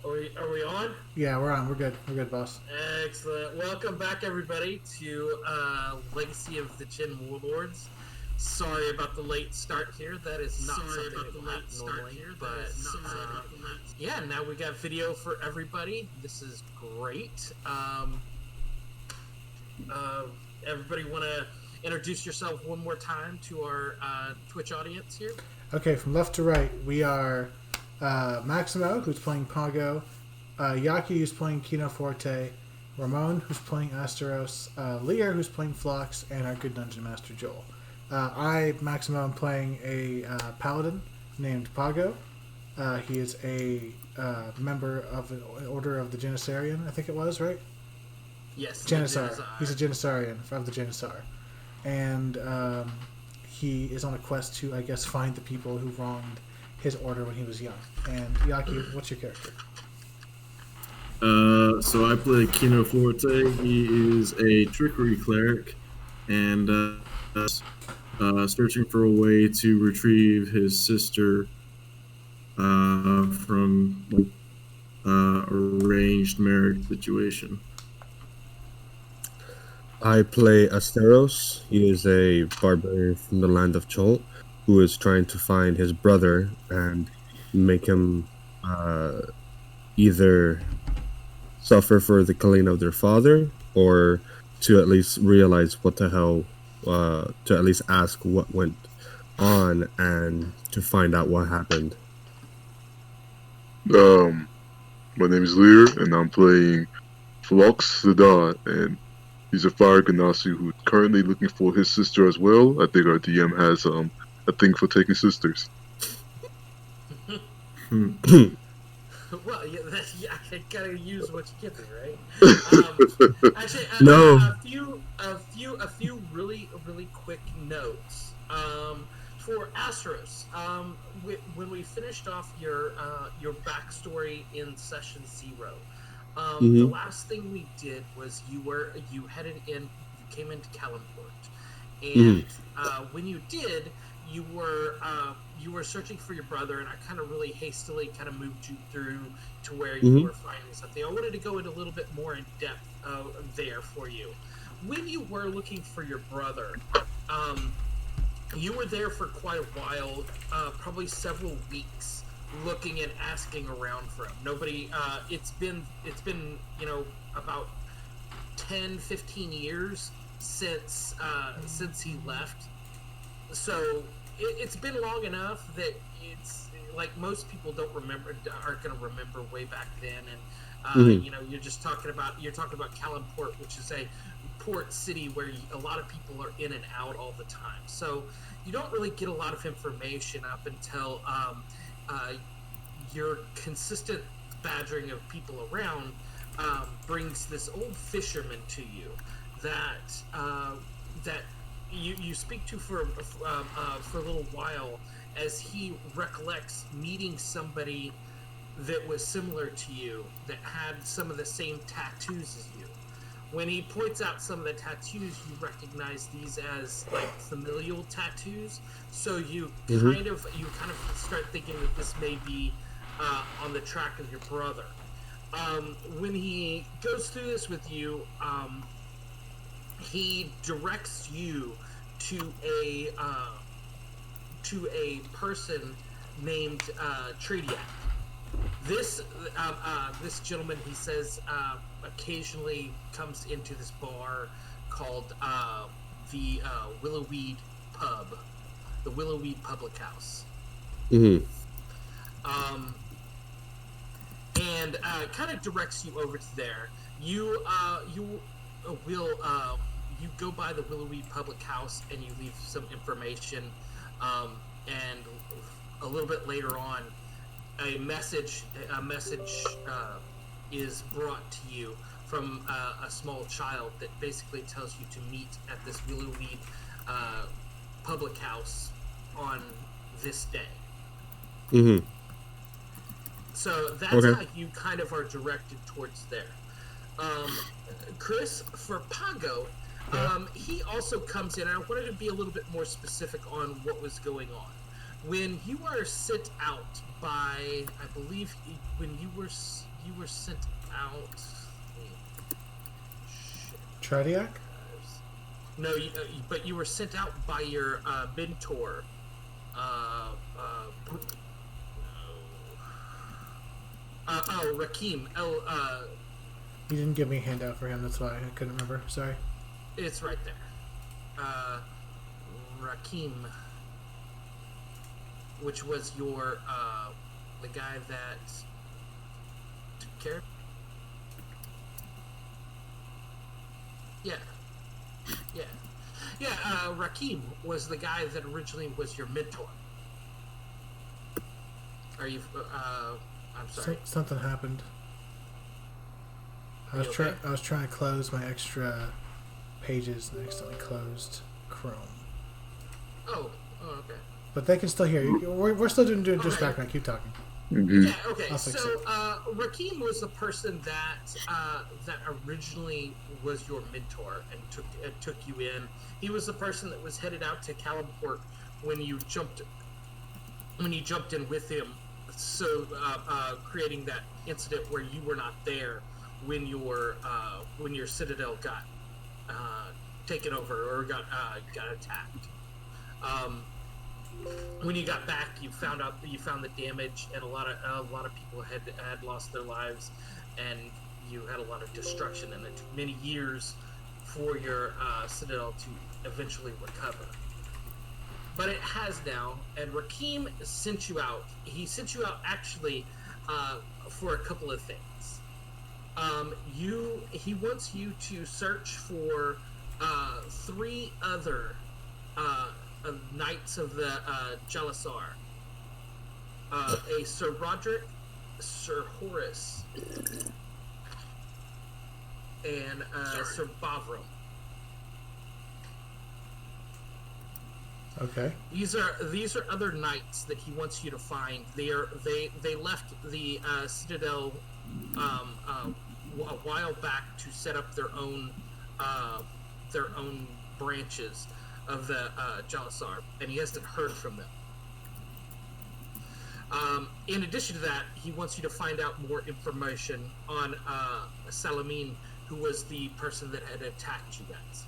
Are we on? Yeah, we're on. We're good. We're good, boss. Excellent. Welcome back, everybody, to Legacy of the Jinn Warlords. Sorry about the late start here. That is not something that will happen normally. But yeah, now we got video for everybody. This is great. Everybody want to introduce yourself one more time to our Twitch audience here? Okay, from left to right, we are Maximo, who's playing Pago, Yaki, who's playing Kino Forte, Ramon, who's playing Asteros, Lear, who's playing Phlox, and our good Dungeon Master, Joel. Maximo, am playing a paladin named Pago. He is a member of an Order of the Janissarian, I think it was, right? Yes. Janissar. He's a Janissarian of the Janissar. And he is on a quest to, I guess, find the people who wronged his order when he was young. And Yaki, what's your character? So I play Kino Forte. He is a trickery cleric, and searching for a way to retrieve his sister from arranged marriage situation. I play Asteros. He is a barbarian from the land of Chol who is trying to find his brother and make him either suffer for the killing of their father or to at least realize what the hell, to at least ask what went on and to find out what happened. My name is Lear, and I'm playing Phlox the Dawn, and he's a fire ganassi who's currently looking for his sister as well. I think our DM has a thing for taking sisters. Well, yeah, I gotta use what you give me, right? Actually, No. a few really quick notes. For Asteros, when we finished off your backstory in session 0, the last thing we did was you headed in, you came into Kalimport, and when you did, you were searching for your brother, and I kind of really hastily kind of moved you through to where you were finding something. I wanted to go in a little bit more in depth there for you. When you were looking for your brother, you were there for quite a while, probably several weeks, looking and asking around for him. Nobody. It's been about 10-15 years since he left. So it's been long enough that it's like most people aren't going to remember way back then. And you're talking about Kalimport, which is a port city where a lot of people are in and out all the time. So you don't really get a lot of information up until your consistent badgering of people around brings this old fisherman to you that you speak to for a little while, as he recollects meeting somebody that was similar to you, that had some of the same tattoos as you. When he points out some of the tattoos, you recognize these as like familial tattoos. So you kind of start thinking that this may be on the track of your brother. When he goes through this with you, he directs you to a person named Tradiac. This gentleman, he says, occasionally comes into this bar called the Willowweed Pub, the Willowweed Public House. And kind of directs you over to there. You go by the Willowweed Public House and you leave some information, and a little bit later on, a message is brought to you from a small child that basically tells you to meet at this Willowweed Public House on this day. So that's how you kind of are directed towards there. Chris, for Pago, he also comes in, and I wanted to be a little bit more specific on what was going on. when you are sent out by, I believe, when you were sent out. Shit. Tradiac? No, but you were sent out by your mentor. Rakim. You didn't give me a handout for him, that's why I couldn't remember. Sorry. It's right there. Rakim, which was your the guy that took care. Yeah. Rakim was the guy that originally was your mentor. Are you? I'm sorry. Something happened. I was trying to close my extra pages and accidentally closed Chrome. Oh, okay. But they can still hear you. We're still doing just background. Keep talking. Mm-hmm. Yeah, okay. I'll fix So, it. Rakim was the person that originally was your mentor and took you in. He was the person that was headed out to Kalimport when you jumped in with him. So, creating that incident where you were not there when your citadel got taken over or got attacked. When you got back, you found the damage, and a lot of people had lost their lives, and you had a lot of destruction, and it took many years for your citadel to eventually recover. But it has now, and Rakim sent you out. He sent you out actually for a couple of things. He wants you to search for 3 other Knights of the Jalasar. A Sir Roderick, Sir Horace, and Sir Bavram. Okay. These are other knights that he wants you to find. They left the Citadel a while back to set up their own branches of the Jalasar, and he hasn't heard from them. In addition to that, he wants you to find out more information on Salamine, who was the person that had attacked you guys.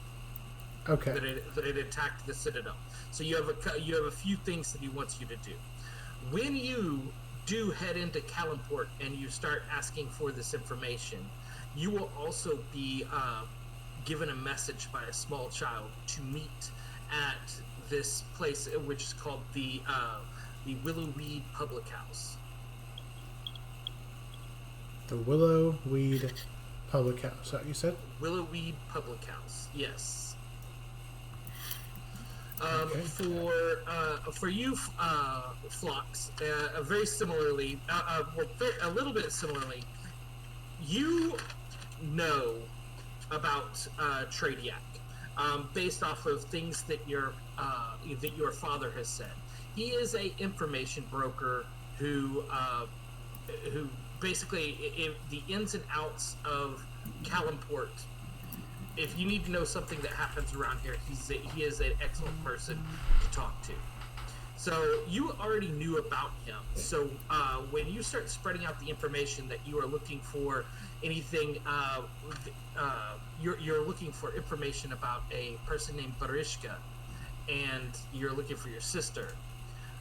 Okay. That had attacked the Citadel. So you have a few things that he wants you to do. When you do head into Kalimport and you start asking for this information, you will also be given a message by a small child to meet at this place, which is called the Willowweed Public House. The Willowweed Public House. Is that what you said? Willowweed Public House. Yes. Okay. For you, Phlox, very similarly, a little bit similarly, you know about Tradiac, based off of things that your father has said. He is a information broker who basically the ins and outs of Kalimport. If you need to know something that happens around here, he is an excellent person to talk to. So you already knew about him. So when you start spreading out the information that you are looking for anything, you're looking for information about a person named Barishka, and you're looking for your sister.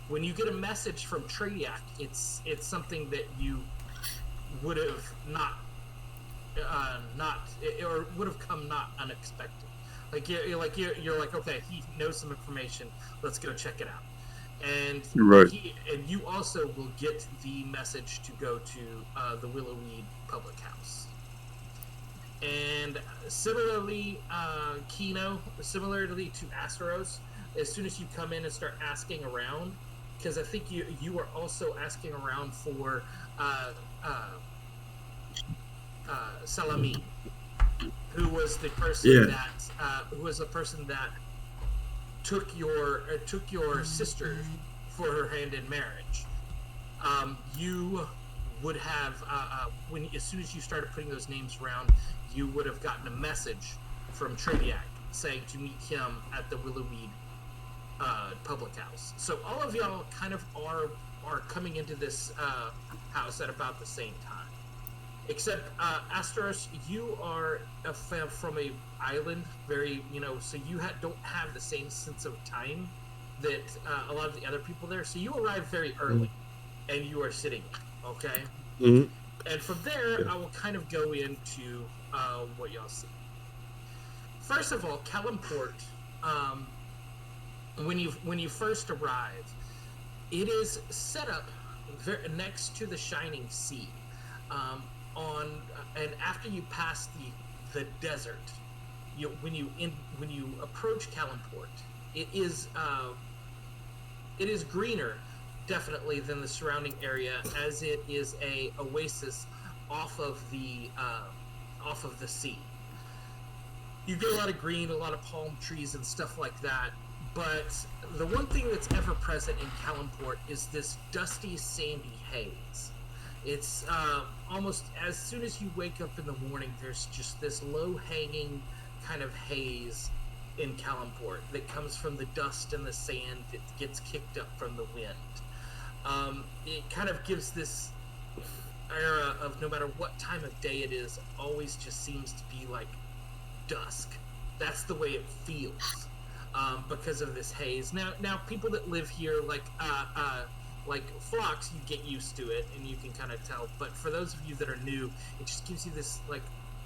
When you get a message from Tradiac, it's something that you would have or would have come not unexpected. You're like, okay, he knows some information. Let's go check it out. And Right. you also will get the message to go to the Willowweed Public House. And similarly, similarly to Asteros, as soon as you come in and start asking around, because I think you are also asking around for Salamine, who was the person that took your sister for her hand in marriage. You would have as soon as you started putting those names around, you would have gotten a message from Tradiac saying to meet him at the Willowweed public house. So all of y'all kind of are coming into this house at about the same time. Except Asteros, you are from a island, very so you don't have the same sense of time that a lot of the other people there. So you arrive very early, and you are sitting. Okay, and from there I will kind of go into what y'all see. First of all, Kellenport. When you first arrive, it is set up next to the Shining Sea. And after you pass the desert, when you approach Kellenport, it is greener definitely than the surrounding area, as it is a oasis off of the sea. You get a lot of green, a lot of palm trees and stuff like that. But the one thing that's ever present in Kellenport is this dusty, sandy haze. It's almost as soon as you wake up in the morning, there's just this low-hanging kind of haze in Kellenport that comes from the dust and the sand that gets kicked up from the wind. It kind of gives this era of no matter what time of day it is, always just seems to be like dusk. That's the way it feels because of this haze. Now people that live here, like Phlox, you get used to it and you can kind of tell. But for those of you that are new, it just gives you this like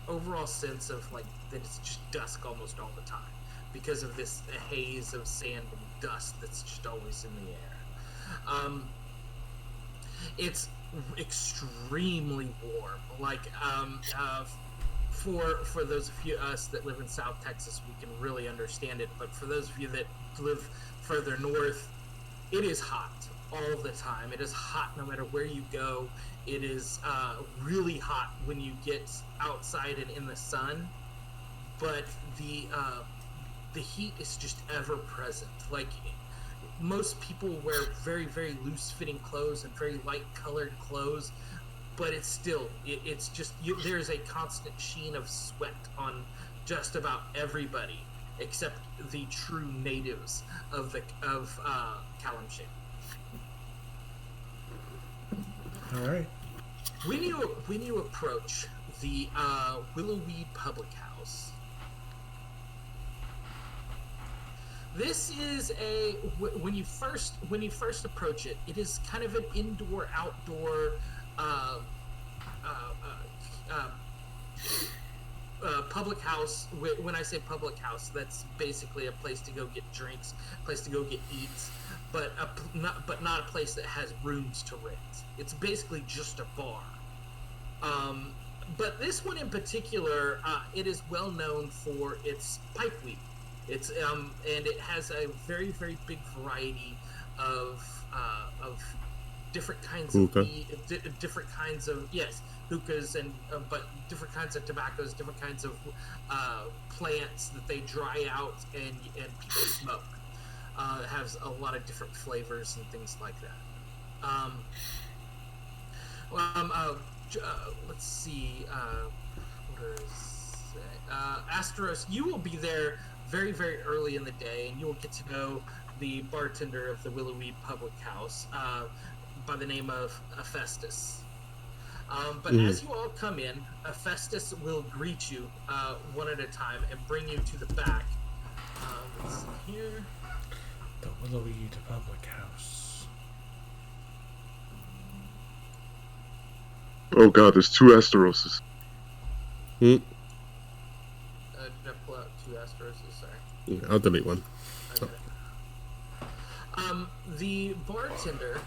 overall sense of like that it's just dusk almost all the time because of this haze of sand and dust that's just always in the air. It's extremely warm. Like for those of us that live in South Texas, we can really understand it. But for those of you that live further north, it is hot all the time. It is hot no matter where you go. It is really hot when you get outside and in the sun. But the heat is just ever present. Like most people wear very, very loose-fitting clothes and very light-colored clothes, but it's still it's just there's a constant sheen of sweat on just about everybody except the true natives of Calamsham. All right. When you approach the Willowweed Public House, this is when you first approach it, it is kind of an indoor-outdoor public house. When I say public house, that's basically a place to go get drinks, a place to go get eats, but not a place that has rooms to rent. It's basically just a bar. But this one in particular, it is well known for its pipeweed. It's and it has a very, very big variety of different kinds of different kinds of hookahs and but different kinds of tobaccos, different kinds of plants that they dry out and people smoke. It has a lot of different flavors and things like that. Let's see. Asteros, you will be there very, very early in the day, and you will get to know the bartender of the Willowweed Public House by the name of Hephaestus. But as you all come in, Hephaestus will greet you one at a time and bring you to the back. Let's see here. The Willowweed Public House. Oh god, there's two Asteroses. Did I pull out two Asteroses? Sorry. I'll delete one. Okay. The bartender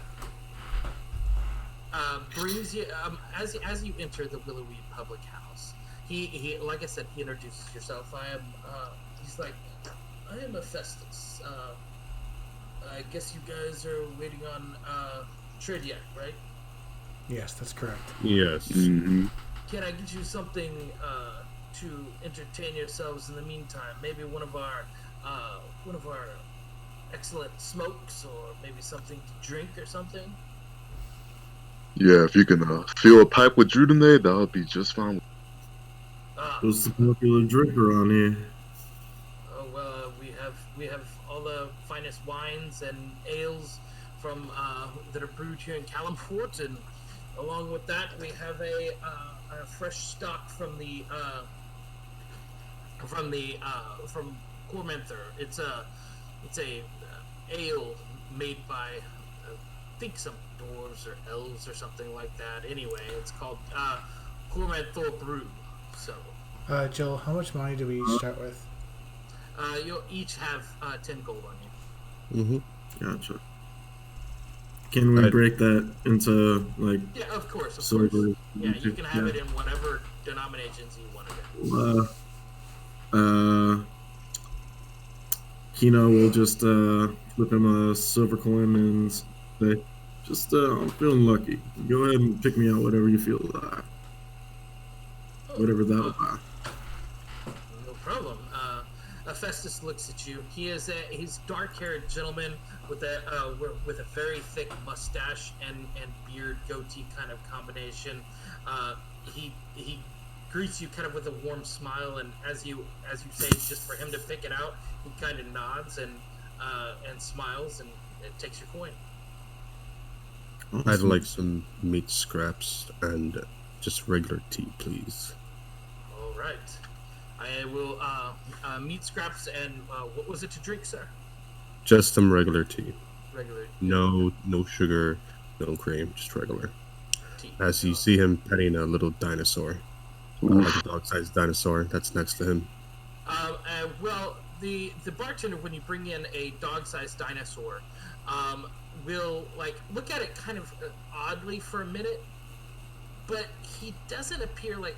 brings you as you enter the Willowweed Public House. He like I said, he introduces himself. He's like, I am Hephaestus. I guess you guys are waiting on Tradiac, right? Yes, that's correct. Yes. Mm-hmm. Can I get you something to entertain yourselves in the meantime? Maybe one of our excellent smokes, or maybe something to drink or something. Yeah, if you can fill a pipe with Drudanade, that would be just fine. What's the popular drink around here? Oh well, we have all the finest finest wines and ales from that are brewed here in Calimport, and along with that, we have a fresh stock from from Cormenther. It's a ale made by I think some dwarves or elves or something like that. Anyway, it's called Cormenther Brew. So Jill, how much money do we each start with? you'll each have 10 gold on you. Mm-hmm. Gotcha. Can we break that into like? Yeah, of course. silver? Yeah, you can have it in whatever denominations you want to do. Kino will just flip him a silver coin and say, "Just I'm feeling lucky. Go ahead and pick me out whatever you feel whatever that'll buy." No problem. Festus looks at you. He's dark-haired gentleman with a very thick mustache and beard, goatee kind of combination. He greets you kind of with a warm smile, and as you say, just for him to pick it out, he kind of nods and smiles and takes your coin. Awesome. I'd like some meat scraps and just regular tea, please. All right. I will meat scraps and what was it to drink, sir? Just some regular tea. Regular No sugar, no cream, just regular. tea. As you see him petting a little dinosaur, like a dog-sized dinosaur that's next to him. Well, the bartender, when you bring in a dog-sized dinosaur, will like look at it kind of oddly for a minute, but he doesn't appear like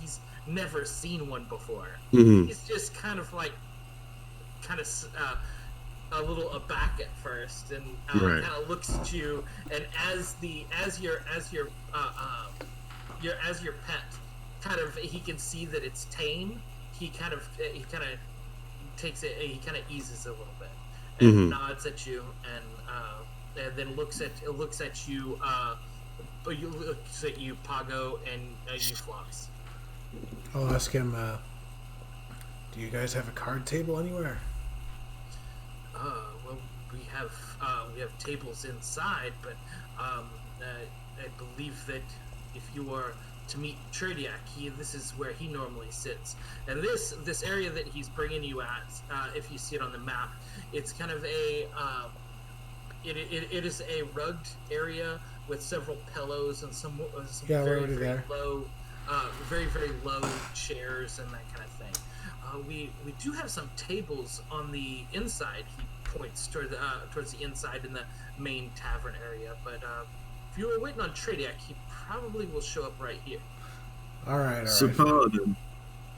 he's never seen one before. Mm-hmm. He's just kind of a little aback at first, and Right. kind of looks at you. And as your pet, kind of he can see that it's tame. He kind of takes it. He kind of eases a little bit and Mhm. nods at you, and then looks at you. Looks at you, Pago, and you, Flox. I'll ask him, do you guys have a card table anywhere? Well, we have tables inside, but I believe that if you are to meet Tradiac, this is where he normally sits. And this area that he's bringing you at, if you see it on the map, it's kind of it is a rugged area with several pillows and some Yeah, we're very, already very there. low, very low chairs and that kind of thing. We do have some tables on the inside. He points towards the inside in the main tavern area. But if you were waiting on Tradiac, he probably will show up right here. All right. So Paladin,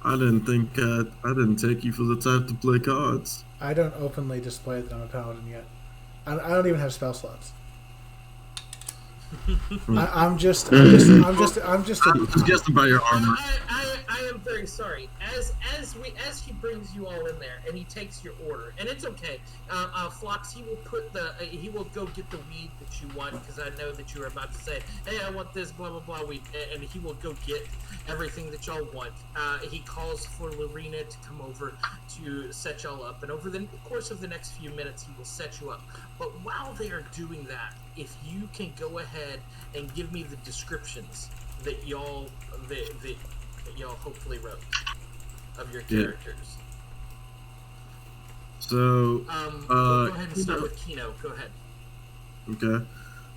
I didn't take you for the type to play cards. I don't openly display that I'm a paladin yet. I don't even have spell slots. I'm just a, Just about your armor. I am very sorry. As he brings you all in there and he takes your order, and it's okay. Flox, he will go get the weed that you want, because I know that you were about to say, "Hey, I want this blah blah blah weed," and he will go get everything that y'all want. He calls for Lorena to come over to set y'all up, and over the course of the next few minutes, he will set you up. But while they are doing that, if you can go ahead and give me the descriptions that y'all hopefully wrote of your characters. So We'll go ahead and start with Kino. Go ahead. Okay.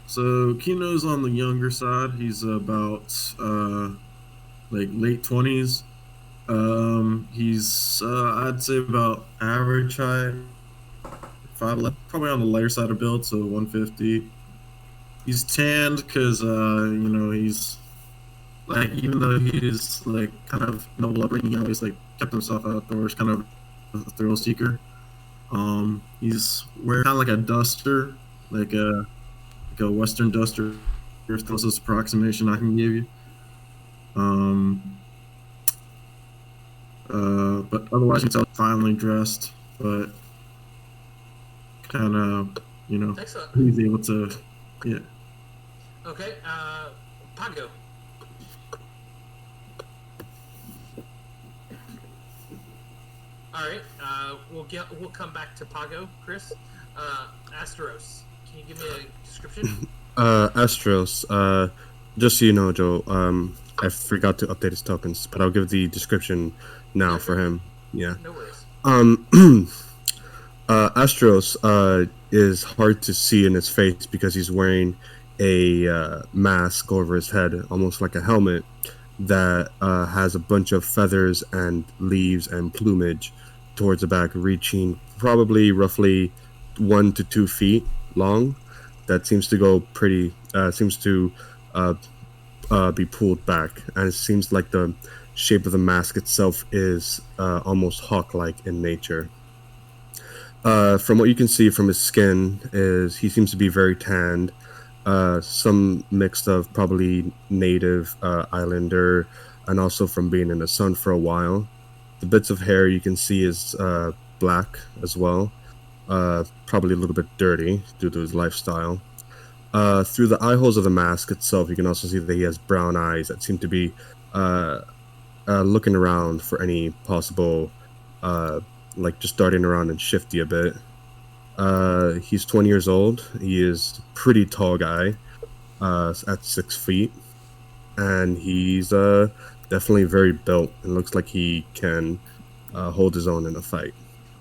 So Kino's on the younger side. He's about like late 20s. He's I'd say about average height, 5'11", probably on the lighter side of build, so 150. He's tanned because he's like, even though he's like kind of noble upbringing, he always like kept himself outdoors, kind of a thrill seeker. He's wearing kind of like a duster, like a Western duster, if that's the closest approximation I can give you. But otherwise, you can tell finely dressed, but kind of, Excellent. he's able to, yeah. Okay. Pago. All right. We'll come back to Pago, Chris. Asteros, can you give me a description? Astros. Just so you know, Joe. I forgot to update his tokens, but I'll give the description now Yeah, for go ahead. him. Yeah. No worries. Um. Astros is hard to see in his face because he's wearing a mask over his head, almost like a helmet that has a bunch of feathers and leaves and plumage towards the back, reaching probably roughly 1 to 2 feet long. That seems to go pretty. Seems to uh, be pulled back, and it seems like the shape of the mask itself is almost hawk-like in nature. From what you can see from his skin, is he seems to be very tanned. Some mixed of probably native islander, and also from being in the sun for a while. The bits of hair you can see is black as well. Probably a little bit dirty due to his lifestyle. Through the eye holes of the mask itself, you can also see that he has brown eyes that seem to be uh, looking around for any possible, uh, like just darting around and shifty a bit. He's 20 years old. He is a pretty tall guy, at 6 feet, and he's definitely very built and looks like he can hold his own in a fight.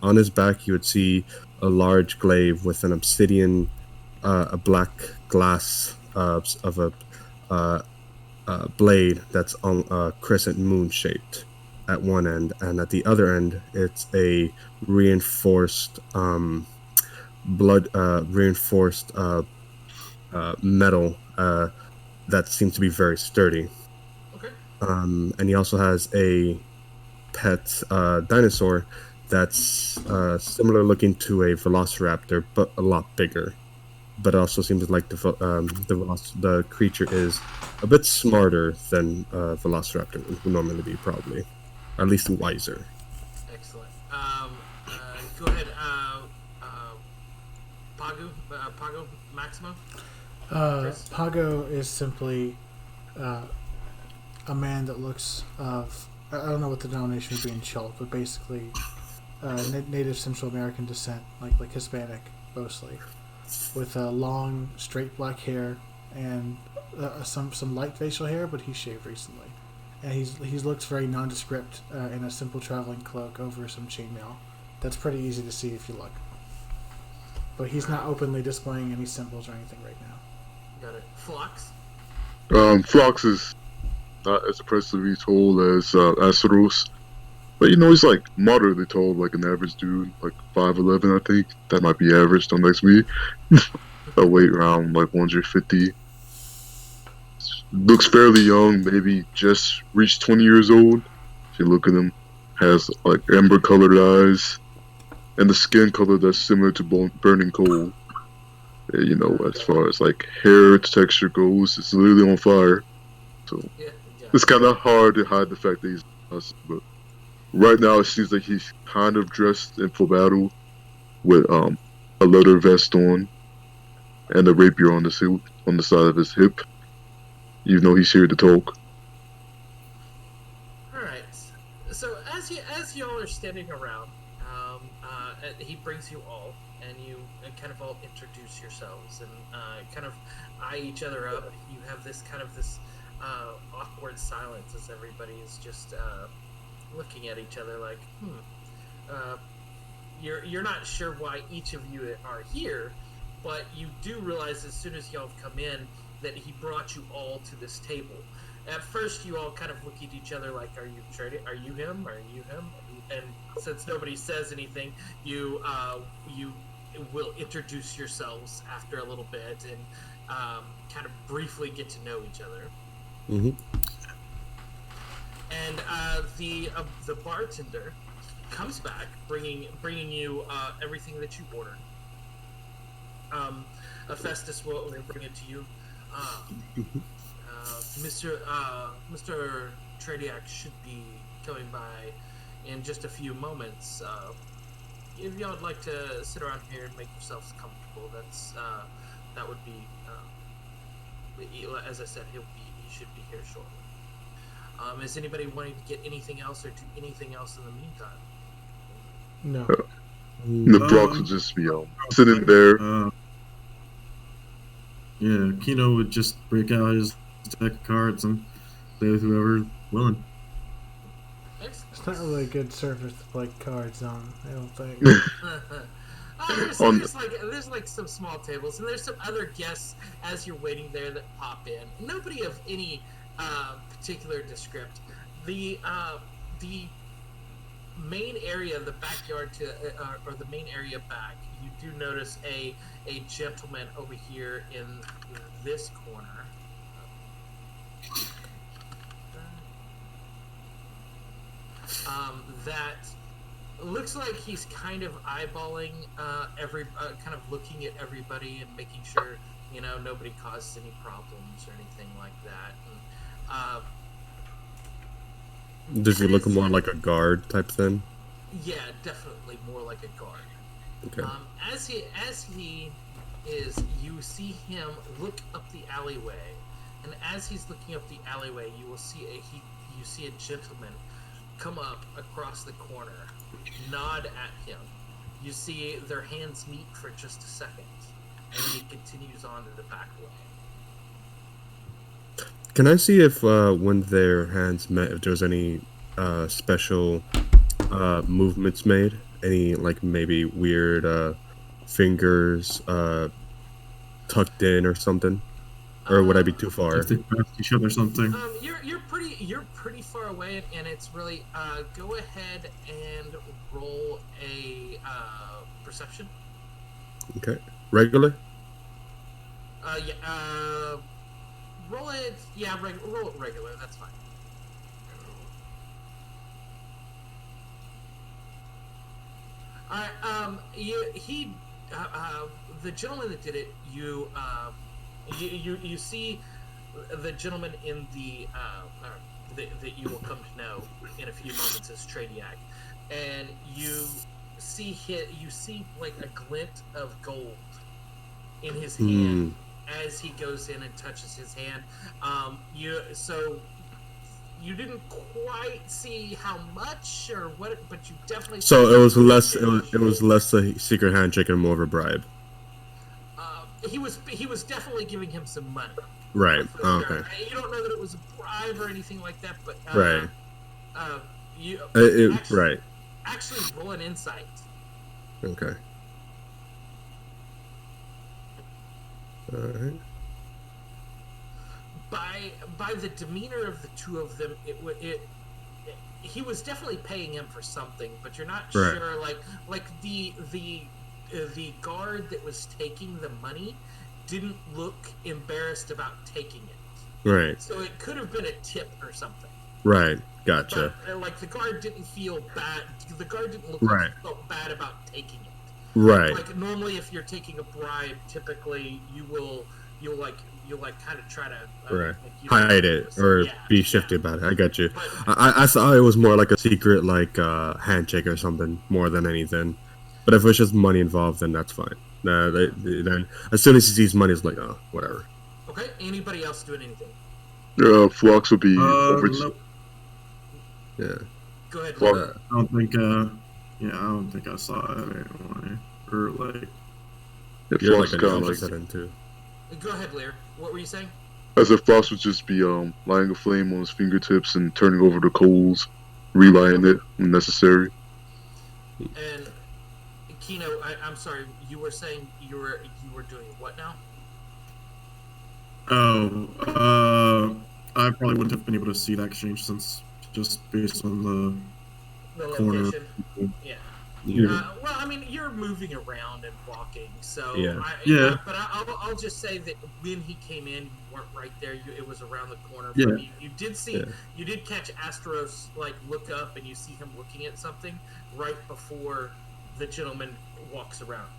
On his back, you would see a large glaive with an obsidian, a black glass of a uh, blade that's on crescent moon shaped at one end, and at the other end, it's a reinforced reinforced metal that seems to be very sturdy. Okay. And he also has a pet dinosaur that's similar looking to a velociraptor, but a lot bigger. But it also seems like the creature is a bit smarter than velociraptor would normally be, probably, at least wiser. Excellent. Go ahead. Pago Maximo. Chris? Pago is simply uh, a man that looks of, I don't know what the denomination would be in Chult, but basically native Central American descent, like Hispanic mostly, with long straight black hair and some light facial hair, but he shaved recently, and he's looks very nondescript in a simple traveling cloak over some chainmail. That's pretty easy to see if you look. But he's not openly displaying any symbols or anything right now. Got it. Phlox. Phlox is not as impressively tall as Asteros, but he's like moderately tall, like an average dude, like 5'11", I think. That might be average. Don't ask me. A weight around like 150. Looks fairly young, maybe just reached 20 years old. If you look at him, has like amber colored eyes and the skin color that's similar to burning coal. As far as like hair texture goes, it's literally on fire. So Yeah. Yeah. it's kind of hard to hide the fact that he's us. But right now, it seems like he's kind of dressed in for battle with a leather vest on and a rapier on the side of his hip. Even though he's here to talk. All right. So as y'all are standing around, he brings you all, and you kind of all introduce yourselves and kind of eye each other up. You have this awkward silence as everybody is just looking at each other like, You're not sure why each of you are here, but you do realize as soon as y'all have come in that he brought you all to this table. At first, you all kind of look at each other like, "Are you Tradiac? Are you him? Are you him?" And since nobody says anything, you will introduce yourselves after a little bit and kind of briefly get to know each other. Mm-hmm. And the bartender comes back, bringing you everything that you ordered. Hephaestus will bring it to you. Mr. Tradiac should be coming by in just a few moments. If y'all would like to sit around here and make yourselves comfortable, that would be. As I said, he should be here shortly. Is anybody wanting to get anything else or do anything else in the meantime? No. And the Flox would just be sitting there. Yeah, Kino would just break out his deck of cards and play with whoever's willing. It's not really a good surface to play cards on, I don't think. There's like some small tables, and there's some other guests as you're waiting there that pop in. Nobody of any particular descript. The main area, the backyard or the main area back, you do notice a gentleman over here in this corner. That looks like he's kind of eyeballing kind of looking at everybody and making sure nobody causes any problems or anything like that. And, Does he look more like a guard type thing? yeah, definitely more like a guard. Okay. As he is, you see him look up the alleyway, and as he's looking up the alleyway, you will see a gentleman come up across the corner, nod at him. You see their hands meet for just a second, and then he continues on to the back way. Can I see if when their hands met, if there was any special movements made? Any like maybe weird fingers tucked in or something? Or would I be too far? If they passed each other or something. You're pretty far away, and it's really go ahead and roll a perception. Okay. Regular? Roll it. Yeah, roll it regular. That's fine. All right. The gentleman that did it. You see the gentleman in that you will come to know in a few moments as Tradiac, and you see like a glint of gold in his hand as he goes in and touches his hand. You didn't quite see how much or what, but you definitely. So it was less. It was less a secret handshake and more of a bribe. He was definitely giving him some money. Right. Oh, okay. You don't know that it was a bribe or anything like that, but right. Right. Actually, roll an insight. Okay. All right. By the demeanor of the two of them, he was definitely paying him for something, but you're not sure. Like the guard that was taking the money didn't look embarrassed about taking it. Right. So it could have been a tip or something. Right. Gotcha. But, like the guard didn't feel bad. The guard didn't look right. like he felt bad about taking it. Right. Like normally, if you're taking a bribe, typically you'll kind of try to right. Hide it or be shifty about it. I got you. But, I saw it was more like a secret, like handshake or something, more than anything. But if it's just money involved, then that's fine. Then as soon as he sees money, it's like, oh, whatever. Okay. Anybody else doing anything? Flox will be over. Nope. Yeah. Go ahead. Flox. I don't think. I don't think I saw it anyway. Or like. You're Flox like kind an of like. into. Go ahead, Lear. What were you saying? As if Flox would just be lighting a flame on his fingertips and turning over the coals, relighting it when necessary. And Kino, I'm sorry, you were saying you were doing what now? I probably wouldn't have been able to see that exchange since just based on The corner. location. Yeah. Well, I mean, you're moving around and walking, so yeah. But I'll just say that when he came in, you weren't right there. It was around the corner. Yeah. From you. You did see, you did catch Astros like look up, and you see him looking at something right before the gentleman walks around.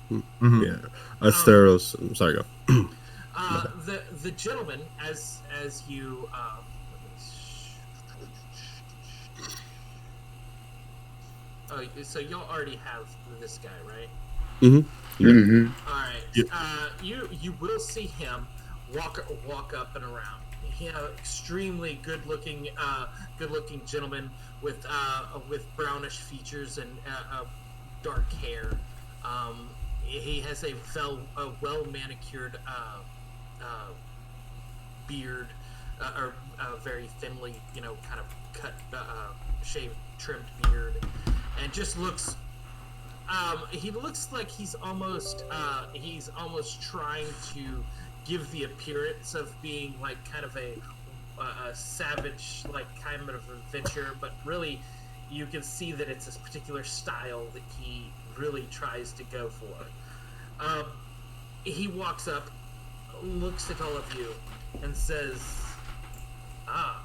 Mm-hmm. Yeah. Asteros. I'm sorry, go. The gentleman, as you. Oh, so y'all already have this guy, right? Mm-hmm. Mm-hmm. All right. Yep. You will see him walk up and around. extremely good-looking gentleman with brownish features and dark hair. He has a well manicured beard, or very thinly, kind of cut, shaved, trimmed beard, and just looks. He looks like he's almost trying to give the appearance of being like kind of a savage, like kind of adventure, but really you can see that it's this particular style that he really tries to go for. He walks up, looks at all of you, and says, "Ah,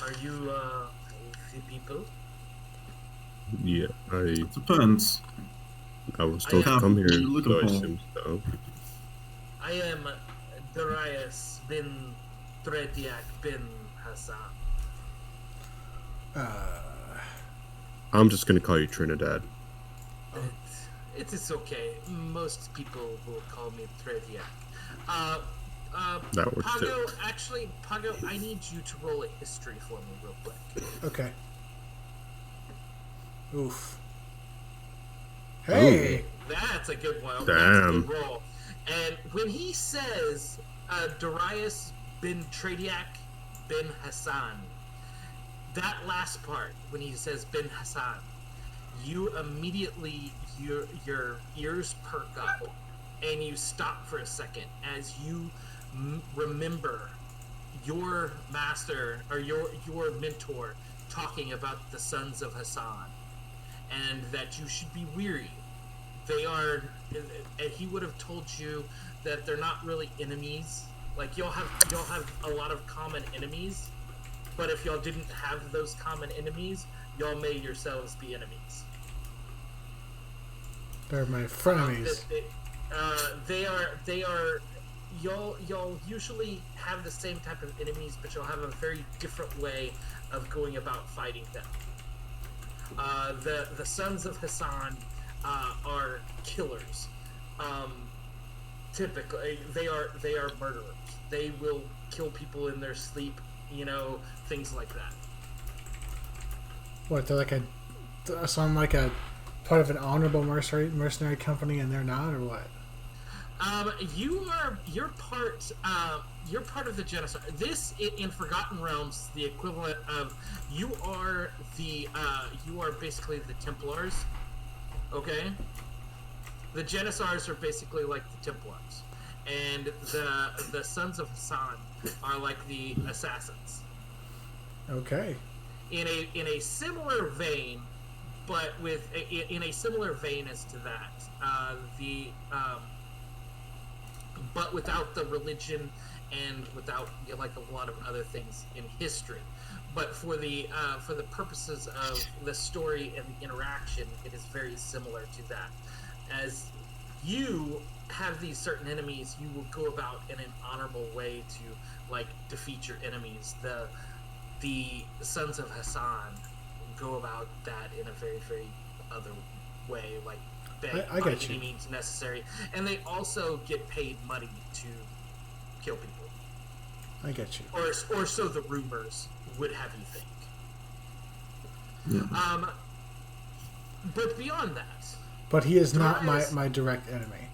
are you the people?" Yeah, Depends. I was told to come here, You're looking so I for. assume so. I am Darius bin Tradiac bin Hassan. I'm just gonna call you Trinidad. It is okay. Most people will call me Tradiac. That works too. Pago, I need you to roll a history for me real quick. Okay. Oof. Hey! That's a good one. Damn. That's a good roll. And when he says Darius bin Tradiac bin Hassan, that last part, when he says bin Hassan, you immediately, your ears perk up and you stop for a second as you remember your master or your mentor talking about the sons of Hassan, and that you should be weary. They are, and he would have told you that they're not really enemies. Like y'all have a lot of common enemies, but if y'all didn't have those common enemies, y'all may yourselves be enemies. They're my frenemies. They are. Y'all usually have the same type of enemies, but you'll have a very different way of going about fighting them. The sons of Hassan are killers. Typically, they are murderers. They will kill people in their sleep. Things like that. What, they're like a part of an honorable mercenary company and they're not, or what? You're part of the genocide. This in Forgotten Realms, the equivalent of you are basically the Templars. Okay? The Janissaries are basically like the Templars. And the Sons of Hassan are like the Assassins. Okay. In a similar vein, but in a similar vein as to that, but without the religion and without like a lot of other things in history. But for the purposes of the story and the interaction, it is very similar to that. As you have these certain enemies, you will go about in an honorable way to like defeat your enemies. The Sons of Hassan go about that in a very, very other way, like I by get any you. means necessary. And they also get paid money to kill people. I get you. Or so the rumors would have you think. Yeah. But beyond that, But he is not Darius- my direct enemy.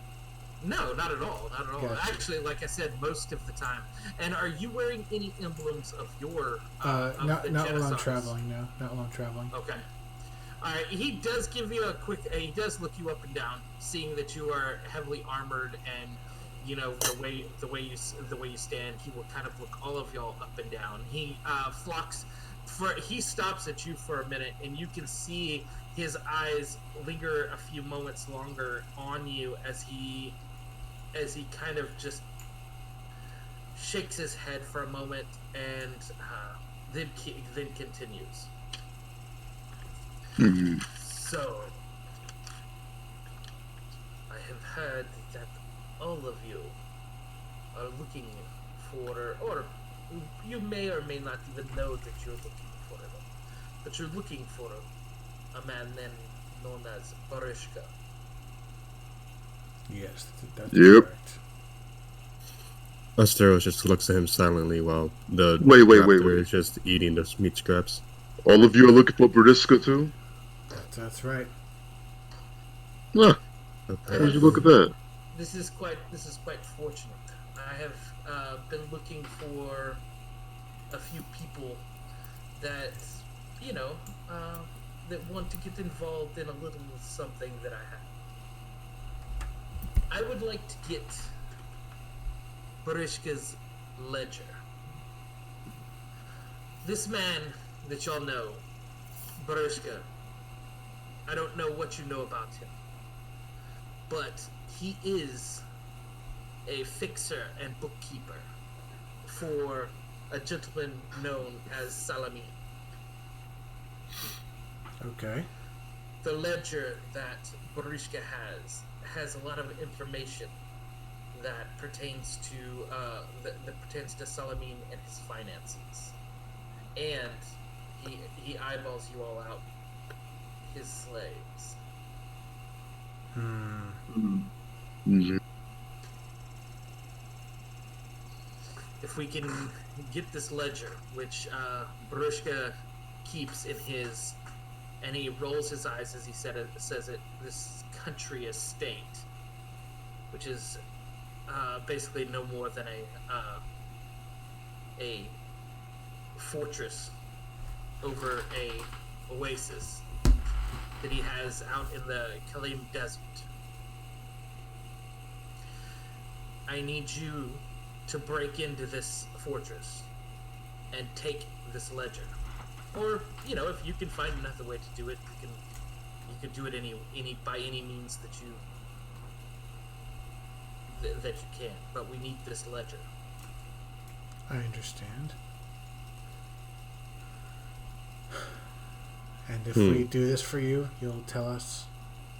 no, not at all. Not at all. Gotcha. Actually, like I said, most of the time. And are you wearing any emblems of your Not the while I'm Janissaries? traveling, no. Not while I'm traveling. Okay. All right. He does give you a quick. He does look you up and down, seeing that you are heavily armored, and the way you stand. He will kind of look all of y'all up and down. He he stops at you for a minute, and you can see his eyes linger a few moments longer on you as he kind of just shakes his head for a moment and then continues. Mhm. So, I have heard that all of you are looking for, or you may or may not even know that you're looking for him, but you're looking for a man then known as Barishka. Yes, that's Yep. correct. Asteros just looks at him silently while the Wait. raptor is just eating the meat scraps. All of you are looking for Bariska too? That's right. Huh. Okay. Would you look at that? This is quite fortunate. I have been looking for a few people that that want to get involved in a little something that I have. I would like to get Barishka's ledger. This man that y'all know, Barishka, I don't know what you know about him, but he is a fixer and bookkeeper for a gentleman known as Salamin. Okay. The ledger that Barishka has a lot of information that pertains to Salamin and his finances, and he eyeballs you all out, his slaves. Mm-hmm. If we can get this ledger, which Barushka keeps in his, and he rolls his eyes as he says it, this country estate, which is basically no more than a fortress over a oasis that he has out in the Kalim Desert. I need you to break into this fortress and take this ledger. Or, if you can find another way to do it, you can do it by any means that you can. But we need this ledger. I understand. And if we do this for you, you'll tell us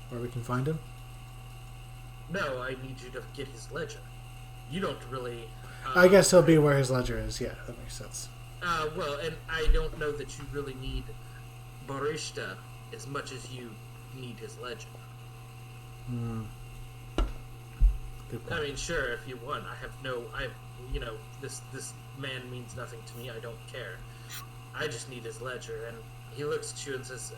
where we can find him? No, I need you to get his ledger. You don't really... I guess he'll be where his ledger is. Yeah, that makes sense. Well, and I don't know that you really need Barishta as much as you need his ledger. I mean, sure, if you want. This man means nothing to me. I don't care. I just need his ledger. And he looks at you and says,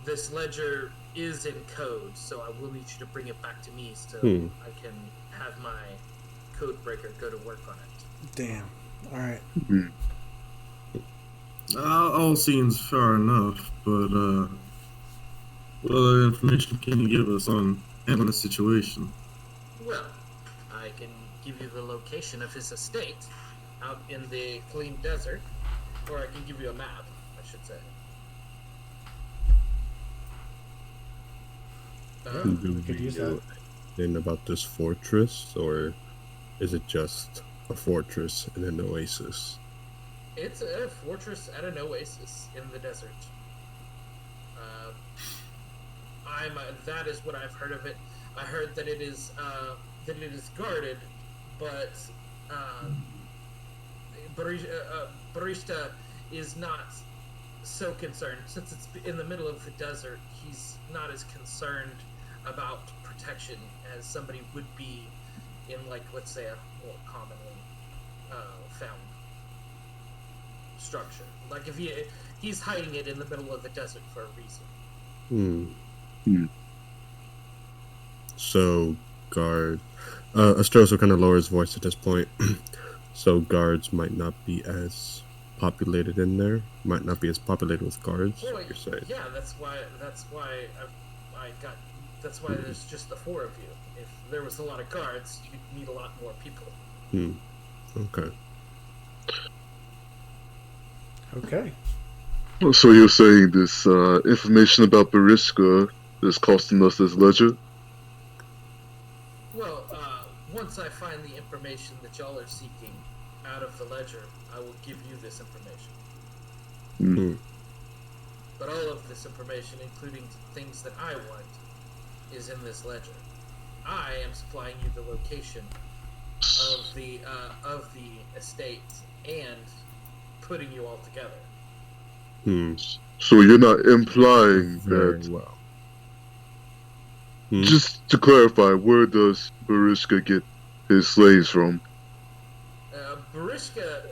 this ledger is in code, so I will need you to bring it back to me so I can have my code breaker go to work on it. Damn. All right. All seems fair enough, but what other information can you give us on handling the situation? Well, I can give you the location of his estate out in the clean desert, or I can give you a map, I should say. Do we could use know anything about this fortress, or is it just a fortress in an oasis? It's a fortress at an oasis in the desert. That is what I've heard of it. I heard that it is guarded, but Barista is not so concerned. Since it's in the middle of the desert, he's not as concerned about protection as somebody would be in, like, let's say, a more commonly found structure. Like, if he's hiding it in the middle of the desert for a reason. So, guard... Astroso kind of lowers his voice at this point. So guards might not be as populated in there. Might not be as populated with guards. Well, you're saying? Yeah, that's why That's why there's just the four of you. If there was a lot of guards, you'd need a lot more people. Okay. Okay. So you're saying this information about Bariska is costing us this ledger? Well, once I find the information that y'all are seeking out of the ledger, I will give you this information. But all of this information, including things that I want, is in this ledger. I am supplying you the location of the estate and putting you all together. So you're not implying Very that... well. Just to clarify, where does Bariska get his slaves from? Barishka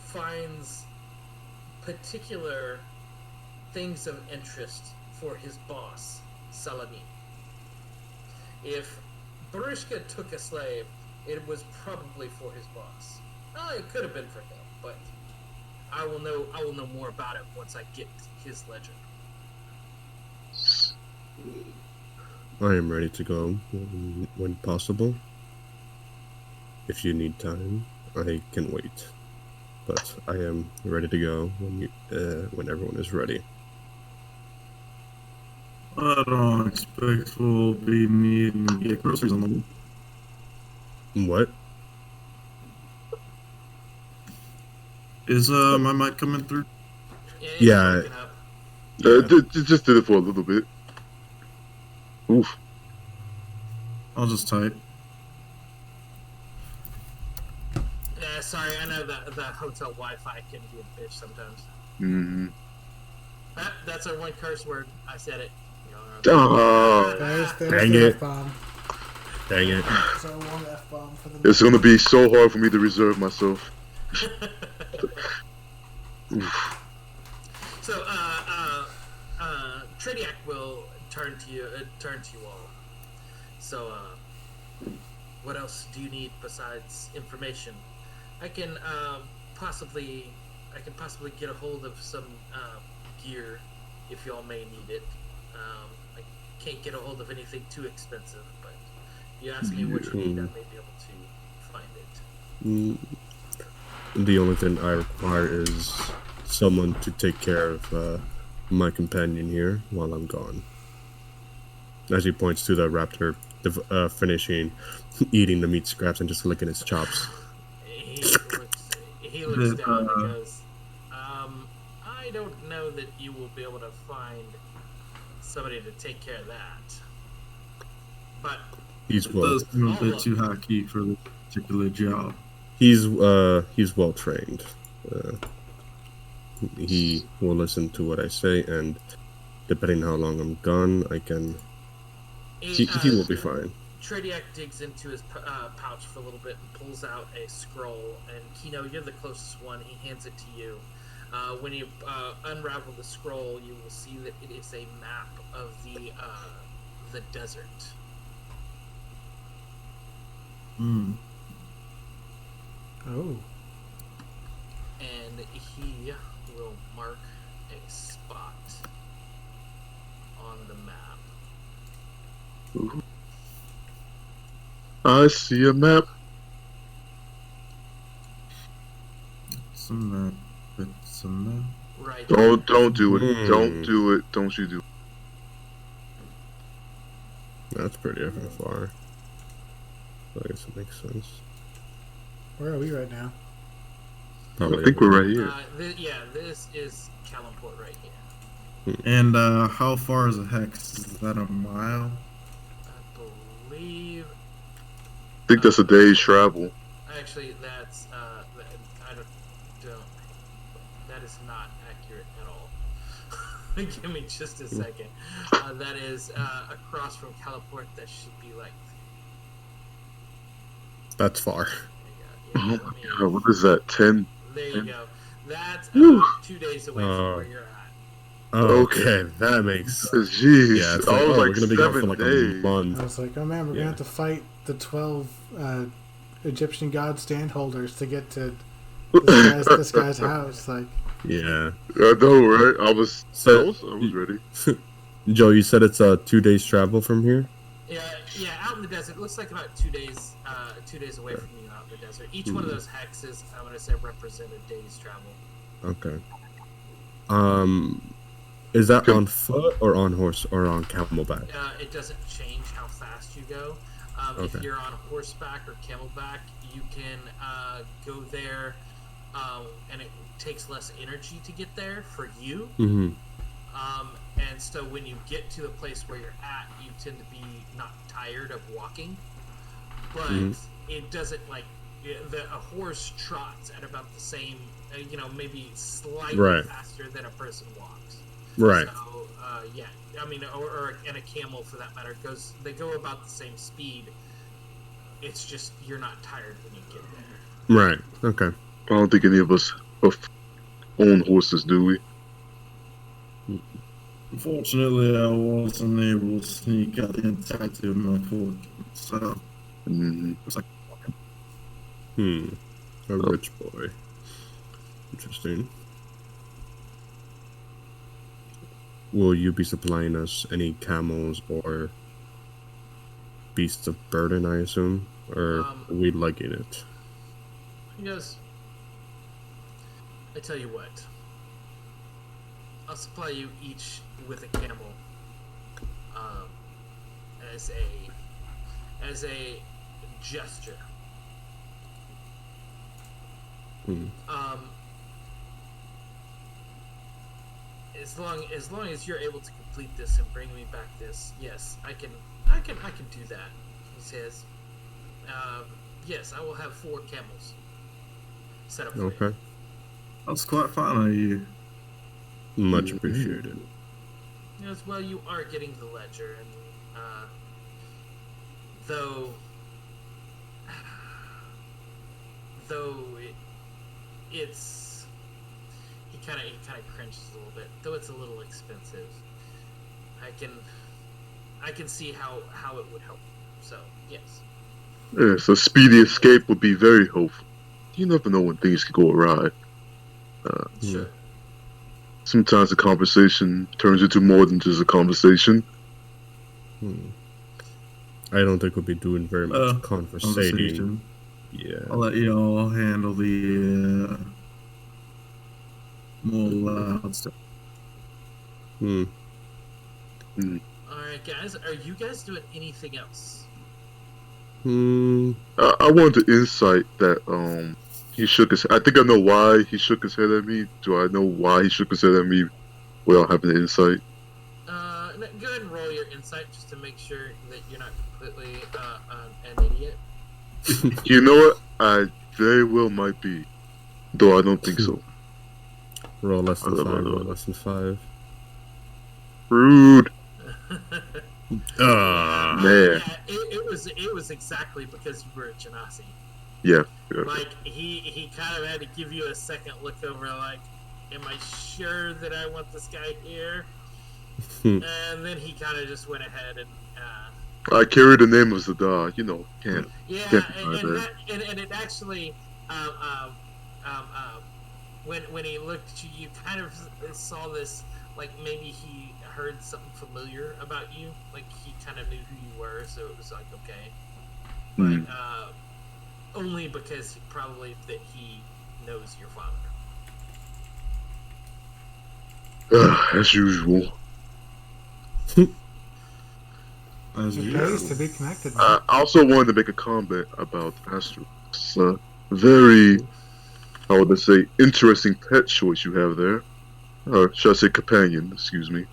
finds particular things of interest for his boss, Salami. If Barishka took a slave, it was probably for his boss. It could have been for him, but I will know more about it once I get his legend. I am ready to go when possible. If you need time, I can wait. But I am ready to go when everyone is ready. I don't expect we'll be needing to get groceries on the way. What? Is my mic coming through? Yeah. Just did it for a little bit. Oof. I'll just type. Yeah, sorry, I know that the hotel Wi-Fi can be a bitch sometimes. Mm-hmm. That's our one curse word. I said it. There's Dang the it. F-bomb. Dang it. So one F-bomb for the It's gonna be so hard for me to reserve myself. So, Tradiac will turn to you all. So, what else do you need besides information? I can possibly get a hold of some gear if y'all may need it. I can't get a hold of anything too expensive, but if you ask me what you need, I may be able to find it. The only thing I require is someone to take care of my companion here while I'm gone. As he points to the raptor finishing eating the meat scraps and just licking his chops. He looks down and goes, I don't know that you will be able to find somebody to take care of that. But It does seem a bit too high key for this particular job. He's well trained. He will listen to what I say, and depending how long I'm gone, I can. He will be fine. Tradiac digs into his pouch for a little bit and pulls out a scroll. And Kino, you're the closest one. He hands it to you. When you unravel the scroll, you will see that it is a map of the desert. Hmm. Oh. And he will mark a spot on the map. Ooh. I see a map. It's a map. It's a map. Right. Don't do it. Hmm. Don't do it. Don't you do it. That's pretty effing far. I guess it makes sense. Where are we right now? Probably I think we're right here. This is Calimport right here. And how far is a hex? Is that a mile? I believe. I think that's a day's travel. Actually, that's that is not accurate at all. Give me just a second. That is across from Caliport. That should be like. That's far. Oh my god, what is that? 10? There you go. That's about 2 days away from where you're at. Oh, okay, that makes. Jeez, Yeah, it's I was we're like gonna be gone for 7 like days. a month. I was like, oh man, we're gonna have to fight the 12 Egyptian god standholders to get to this guy's house. Like, Yeah. I know, right? I was ready. Joe, you said it's 2 days travel from here. Yeah, out in the desert. It looks like about 2 days. 2 days away from you, out in the desert. Each one of those hexes, I'm gonna say, represent a day's travel. Okay. Is that on foot or on horse or on camelback? It doesn't change how fast you go. Okay. If you're on horseback or camelback, you can go there, and it takes less energy to get there for you. Mm-hmm. And so when you get to the place where you're at, you tend to be not tired of walking, but it doesn't like a horse trots at about the same, maybe slightly faster than a person walks. Right. So yeah, I mean, and a camel for that matter they go about the same speed. It's just you're not tired when you get there. Right. Okay. I don't think any of us own horses, do we? Unfortunately, I wasn't able to sneak out the entirety of my fortune, so Mm, it's like A rich boy. Interesting. Will you be supplying us any camels or beasts of burden, I assume? Or are we lugging it? He goes, I tell you what. I'll supply you each with a camel um, as a gesture. As long as you're able to complete this and bring me back this, yes, I can do that. He says, yes, I will have 4 camels set up for you. Okay. that's quite fine of you. Much appreciated. He goes, well, you are getting the ledger, and though it's he kind of cringes a little bit. Though it's a little expensive, I can see how it would help. So yes. yes, a speedy escape would be very helpful. You never know when things could go awry. Sure. Sometimes a conversation turns into more than just a conversation. I don't think we'll be doing very much conversating. Conversation. Yeah. I'll let you all handle the more loud stuff. All right, guys. Are you guys doing anything else? I wanted to insight that he shook his. I think I know why he shook his head at me. Do I know why he shook his head at me without having the insight? Go ahead and roll your insight just to make sure that you're not completely an idiot. You know what? I very well might be, though I don't think so. Roll less than 5. Roll less than 5. Rude. Man. Yeah, it was exactly because you were a Genasi. Yeah. Like he kind of had to give you a second look over, like, am I sure that I want this guy here? And then he kind of just went ahead and. I carry the name of Zadar. You know, can't. Yeah, and it actually, when he looked at you, you kind of saw this, like maybe he heard something familiar about you, like he kind of knew who you were, so it was like okay, but only because probably that he knows your father. As usual. As It pays to be connected. I also wanted to make a comment about Astro. It's a very, how would I say, interesting pet choice you have there. Or should I say companion, excuse me.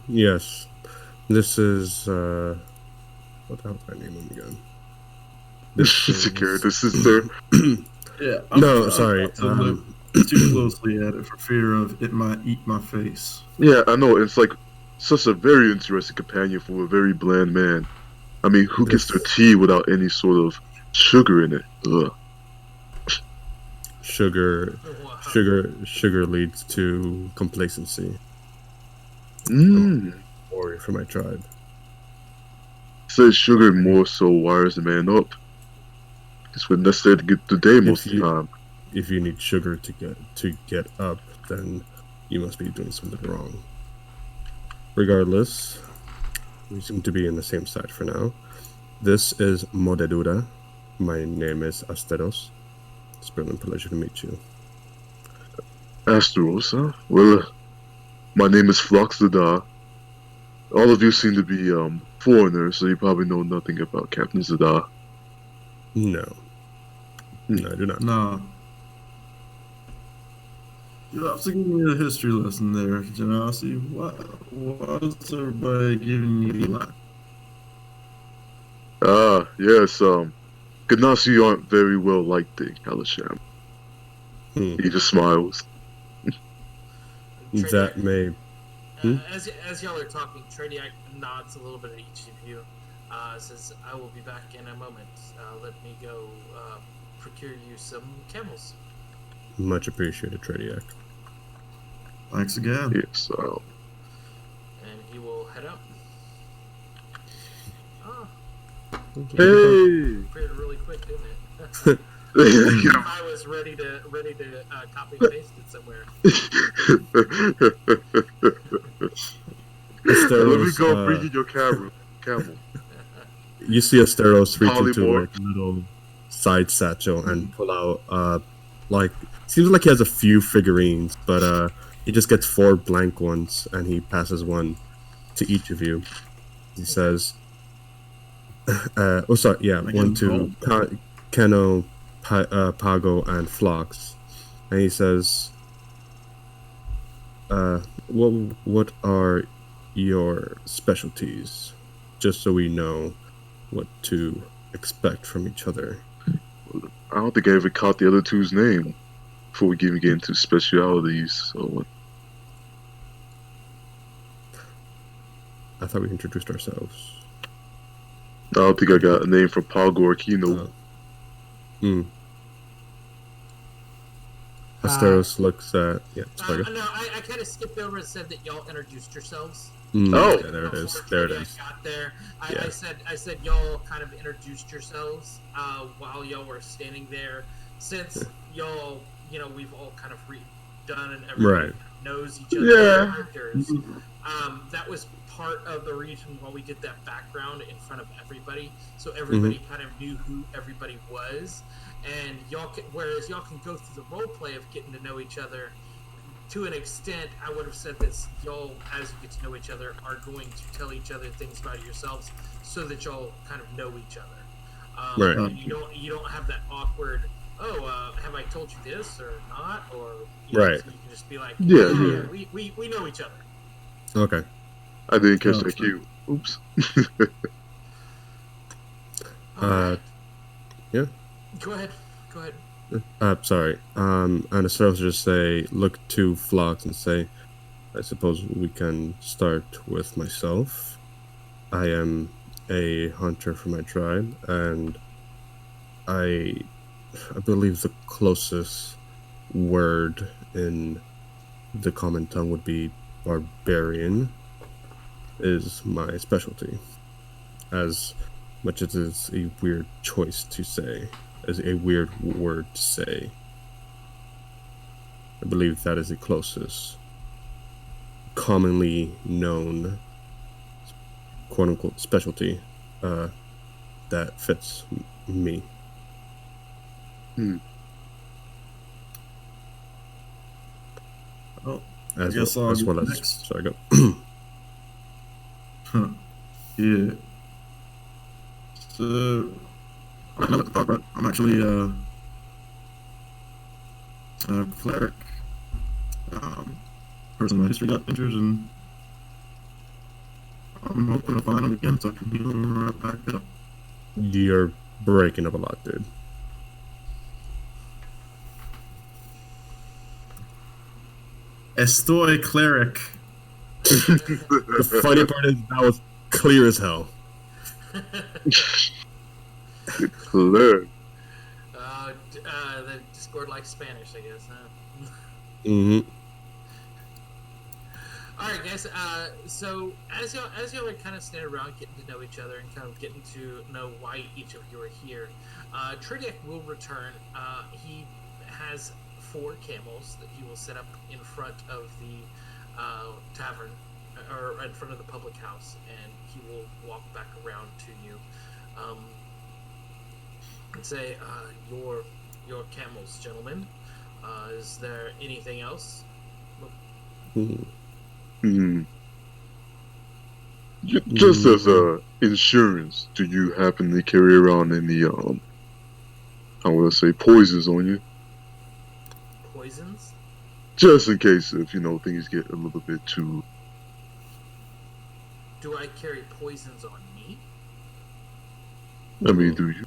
Yes. This is, what the hell did I name him again? Secure, this is there. Yeah. No, sorry. To look too closely at it for fear of it might eat my face. Yeah, I know, it's like such a very interesting companion for a very bland man. I mean, who gets their tea without any sort of sugar in it? Ugh. Sugar leads to complacency. Worry for my tribe. Says sugar more so wires the man up. It's when necessary to get the day most of the time. If you need sugar to get up, then you must be doing something wrong. Regardless, we seem to be in the same side for now. This is Modedura. My name is Asteros. It's been a pleasure to meet you. Asteros, huh? Well, my name is Zadar. All of you seem to be foreigners, so you probably know nothing about Captain Zadar. No, I do not. No. You'll have to give me a history lesson there, Genasi. What was everybody giving you that? Yes, Ganassi aren't very well liked in Kalasham. He just smiles. That may... As y'all are talking, Tradiac nods a little bit at each of you. Says, I will be back in a moment. Let me go procure you some camels. Much appreciated, Tradiac. Thanks again. Yes. And he will head out. Oh, Hey. appeared really quick, didn't it? Yeah. I was ready to copy and paste it somewhere. Let me Asteros, go bring you your camel. you see Asteros reach into Polymorph. like a little side satchel and pull out like seems like he has a few figurines, but he just gets 4 blank ones and he passes one to each of you. He says, one to Keno, Pago, and Phlox, and he says, what are your specialties, just so we know what to expect from each other. I don't think I ever caught the other two's name before we even get into specialities. So I thought we introduced ourselves. I don't think I got a name from Pago or Kino. Asteros looks at Spider. No, I kind of skipped over and said that y'all introduced yourselves. Oh. Yeah, there it is. Before There it Tradiac is. got there, Yeah. I said y'all kind of introduced yourselves while y'all were standing there. Since y'all, we've all kind of redone and everybody Right. knows each other's Yeah. characters. That was part of the reason why we did that background in front of everybody, so everybody kind of knew who everybody was. And whereas y'all can go through the role play of getting to know each other to an extent, I would have said that y'all, as you get to know each other, are going to tell each other things about yourselves so that y'all kind of know each other. Right. And you don't have that awkward, have I told you this or not? Or Right. so you can just be like, Yeah. we know each other. Okay. I didn't catch that cue. Oops. Yeah. Go ahead. Sorry. And Asteros just say, look to Phlox and say, I suppose we can start with myself. I am a hunter for my tribe, and I believe the closest word in the common tongue would be barbarian is my specialty. As much as it's a weird choice to say, as a weird word to say, I believe that is the closest commonly known quote-unquote specialty that fits me. Oh, as guess well, I'll as go well as next. sorry, go. Yeah. So I'm actually a cleric. Person in my history got injured, and I'm hoping to find him again so I can heal him right back up. You're breaking up a lot, dude. Estoy cleric. The funny part is that was clear as hell. Clear. The Discord likes Spanish, I guess, huh? Mm-hmm. All right, guys. So as y'all are kind of standing around, getting to know each other, and kind of getting to know why each of you are here, Tradiac will return. He has 4 camels that he will set up in front of the tavern, or in front of the public house, and he will walk back around to you, and say, "Your camels, gentlemen. Is there anything else?" Just as insurance, do you happen to carry around any I want to say poisons on you? Poisons? Just in case if things get a little bit too. Do I carry poisons on me? I mean, do you?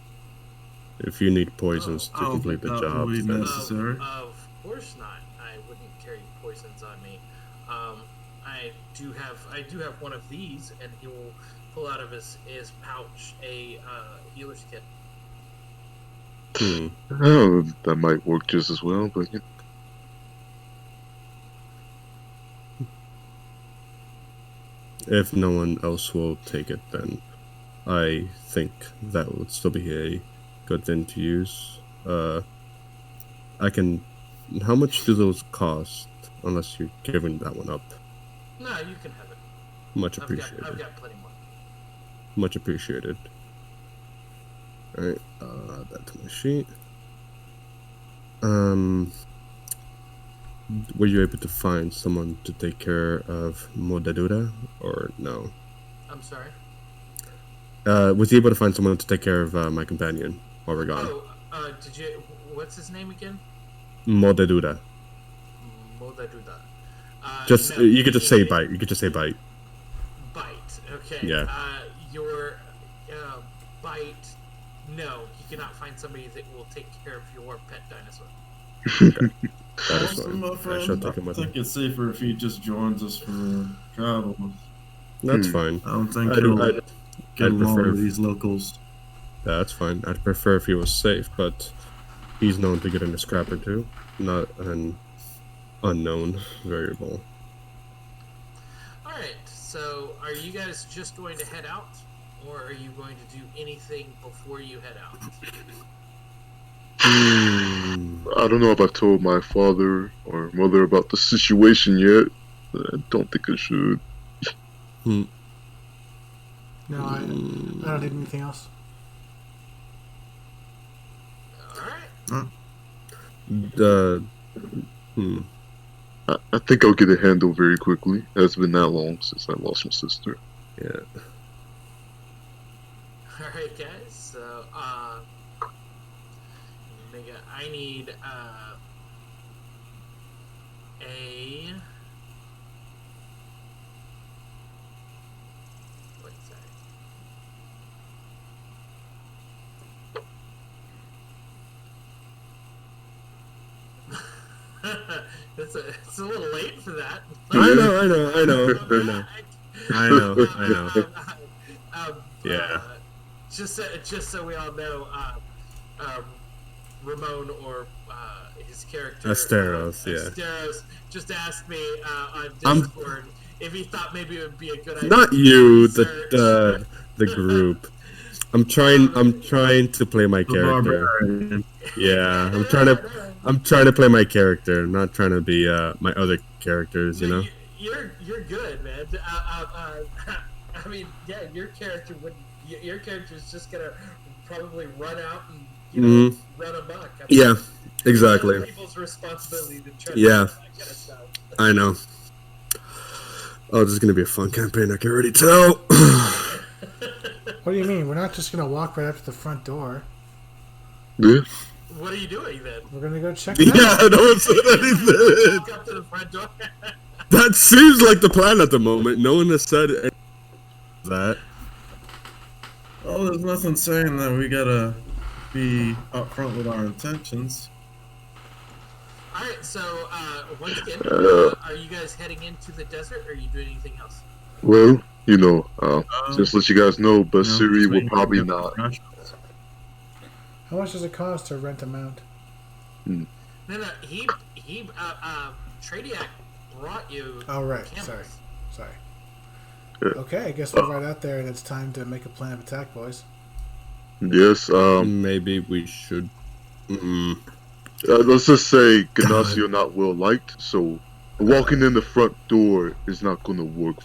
If you need poisons to complete the job, be then necessary. Of course not. I wouldn't carry poisons on me. I do have one of these, and he will pull out of his pouch a healer's kit. Oh, that might work just as well, but yeah. If no one else will take it, then I think that would still be a good thing to use. I can. How much do those cost? Unless you're giving that one up. No, you can have it. Much appreciated. I've got plenty more. Much appreciated. Alright, add that to my sheet. Were you able to find someone to take care of Modadura, or no? I'm sorry? Was you able to find someone to take care of my companion while we're gone? Did you... What's his name again? Modadura. Modaduda. Just, no, you could just say bite. You could just say bite. Bite, okay. Yeah. Your bite... No, you cannot find somebody that will take care of your pet dinosaur. That is Also, fine. my I friend, shall take him I with me. think it's safer if he just joins us for travel. That's fine. I don't think I'd he'll get along prefer with these locals. That's fine. I'd prefer if he was safe, but he's known to get in a scrap or two. Not an unknown variable. Alright, so are you guys just going to head out? Or are you going to do anything before you head out? I don't know if I've told my father or mother about the situation yet. I don't think I should. No, I don't need anything else. Alright. I think I'll get it handled very quickly. It has been that long since I lost my sister. Yeah. Alright, guys, so, I need, a... Wait a second. It's a little late for that. I know. Yeah. Just so we all know, Ramon or his character Asteros, yeah. Asteros just asked me on Discord if he thought maybe it would be a good idea. Not you, the group. I'm trying to play my character. Yeah, I'm trying to play my character, not trying to be my other characters, you know. You're good, man. I mean, yeah, your character is just gonna probably run out and run amok. I mean, Yeah, exactly. It's people's responsibility to try to Yeah, do that kind of stuff. I know. Oh, this is gonna be a fun campaign. I can already tell. What do you mean? We're not just gonna walk right up to the front door. Yeah. What are you doing then? We're gonna go check it out. Yeah, no one said anything. Walk up to the front door. That seems like the plan at the moment. No one has said that. Well, there's nothing saying that we gotta be upfront with our intentions. Alright, so once again, are you guys heading into the desert or are you doing anything else? Well, just let you guys know, Basiri will swing probably up not. rations. How much does it cost to rent a mount? No, he Tradiac brought you. Oh, right. Camels. Sorry. Yeah. Okay, I guess we're right out there, and it's time to make a plan of attack, boys. Yes. Maybe we should. Let's just say Ganasio not well liked, so walking in the front door is not going to work.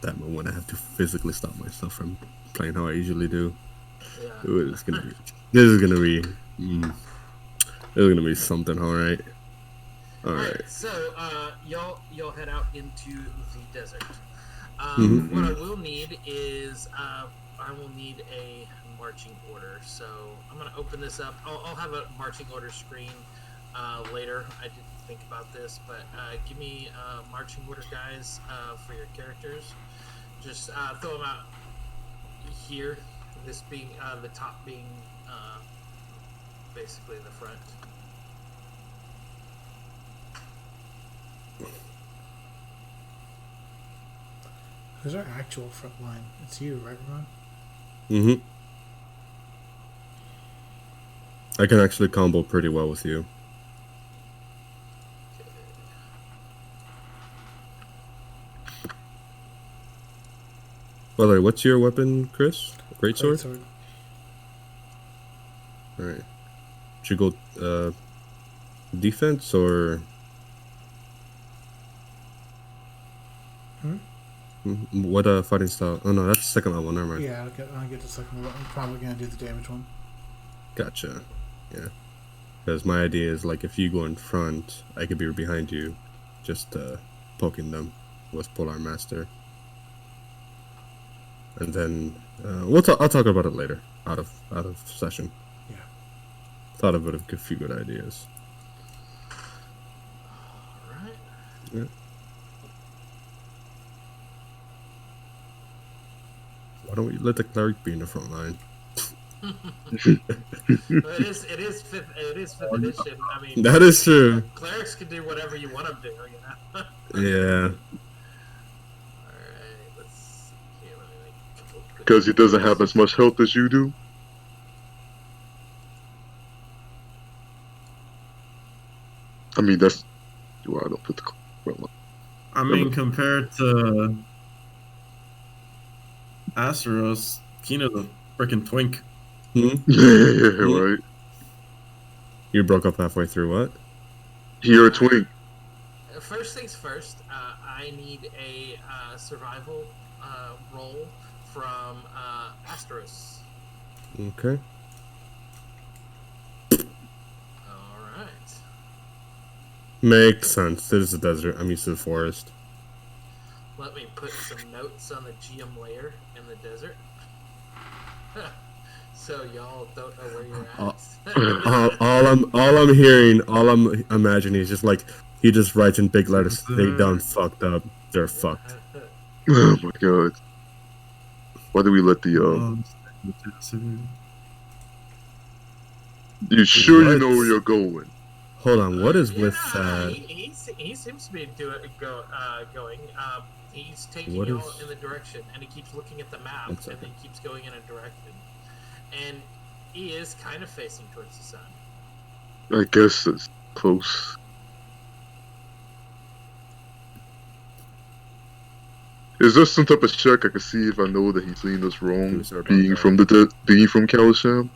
That moment, I have to physically stop myself from playing how I usually do. Yeah. Ooh, this is gonna be something. All right. So you'll head out into the desert. Mm-hmm. What I will need is I will need a marching order. So I'm gonna open this up. I'll have a marching order screen later. I didn't think about this, but give me marching order, guys, for your characters. Just throw them out here. This being the top being basically the front. Who's our actual front line? It's you, right, Ramon? Mm-hmm. I can actually combo pretty well with you. By the way, what's your weapon, Chris? Greatsword? Greatsword. Alright. Should you go defense or... What fighting style? Oh no, that's the second level, never mind. Yeah, I'll get the second one. I'm probably gonna do the damage one. Gotcha. Yeah. Because my idea is, like, if you go in front, I could be behind you, just poking them with Polar Master. And then I'll talk about it later, out of session. Yeah. Thought of a few good ideas. Alright. Yeah. Why don't we let the cleric be in the front line? It is fifth edition. I mean, That is true. Clerics can do whatever you want them to, you know. Yeah. Alright, let's see here. Let me make a couple quick Because he doesn't have as much health as you do. I mean, that's why I don't put the front line. I mean, compared to Asteros, Kino's a freaking twink. Hmm? Yeah, right. You broke up halfway through. What? You're a twink. First things first, I need a survival roll from Asteros. Okay. Alright. Makes sense. This is a desert. I'm used to the forest. Let me put some notes on the GM layer in the desert. So y'all don't know where you're at. all I'm hearing, all I'm imagining is just like he just writes in big letters, "They done fucked up. They're fucked." Oh my god. Why do we let the You sure you know where you're going? Hold on, what is with He seems to be going. He's taking What you all is- in the direction, and he keeps looking at the map, One and second. then keeps going in a direction. And he is kind of facing towards the sun. I guess it's close. Is there some type of check I can see if I know that he's leading us wrong, Sorry about being that. from being from Kalisham?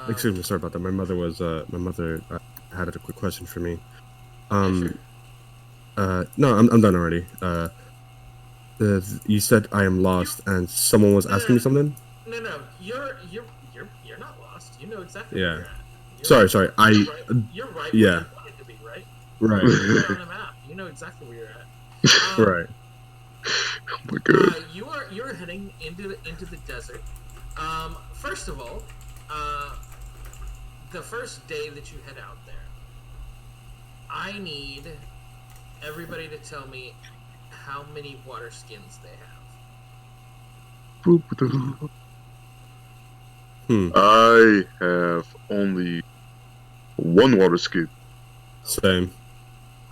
Excuse me, sorry about that. My mother had a quick question for me. Sure. No, I'm done already. You said I am lost, and someone was asking me something. No, you're not lost. You know exactly Yeah. where you're at. Sorry. You're right yeah. where you wanted to be, right? Right. You're right on the map. You know exactly where you're at. Right. Oh my god. You're heading into the desert. First of all, the first day that you head out there, I need everybody to tell me how many water skins they have. I have only one water skin. Same.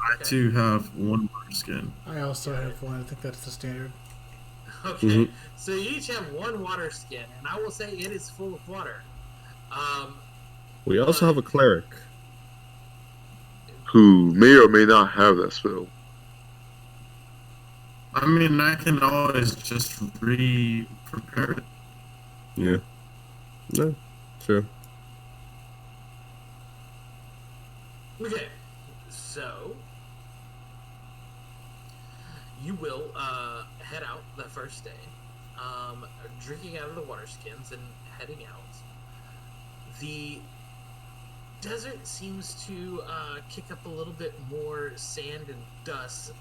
I too have one water skin. I also have one. I think that's the standard. Okay, Mhm. so you each have one water skin, and I will say it is full of water. We also have a cleric. Who may or may not have that spell. I mean, I can always just re-prepare it. Yeah. No. Sure. Okay, so you will head out the first day, drinking out of the water skins and heading out. The desert seems to kick up a little bit more sand and dust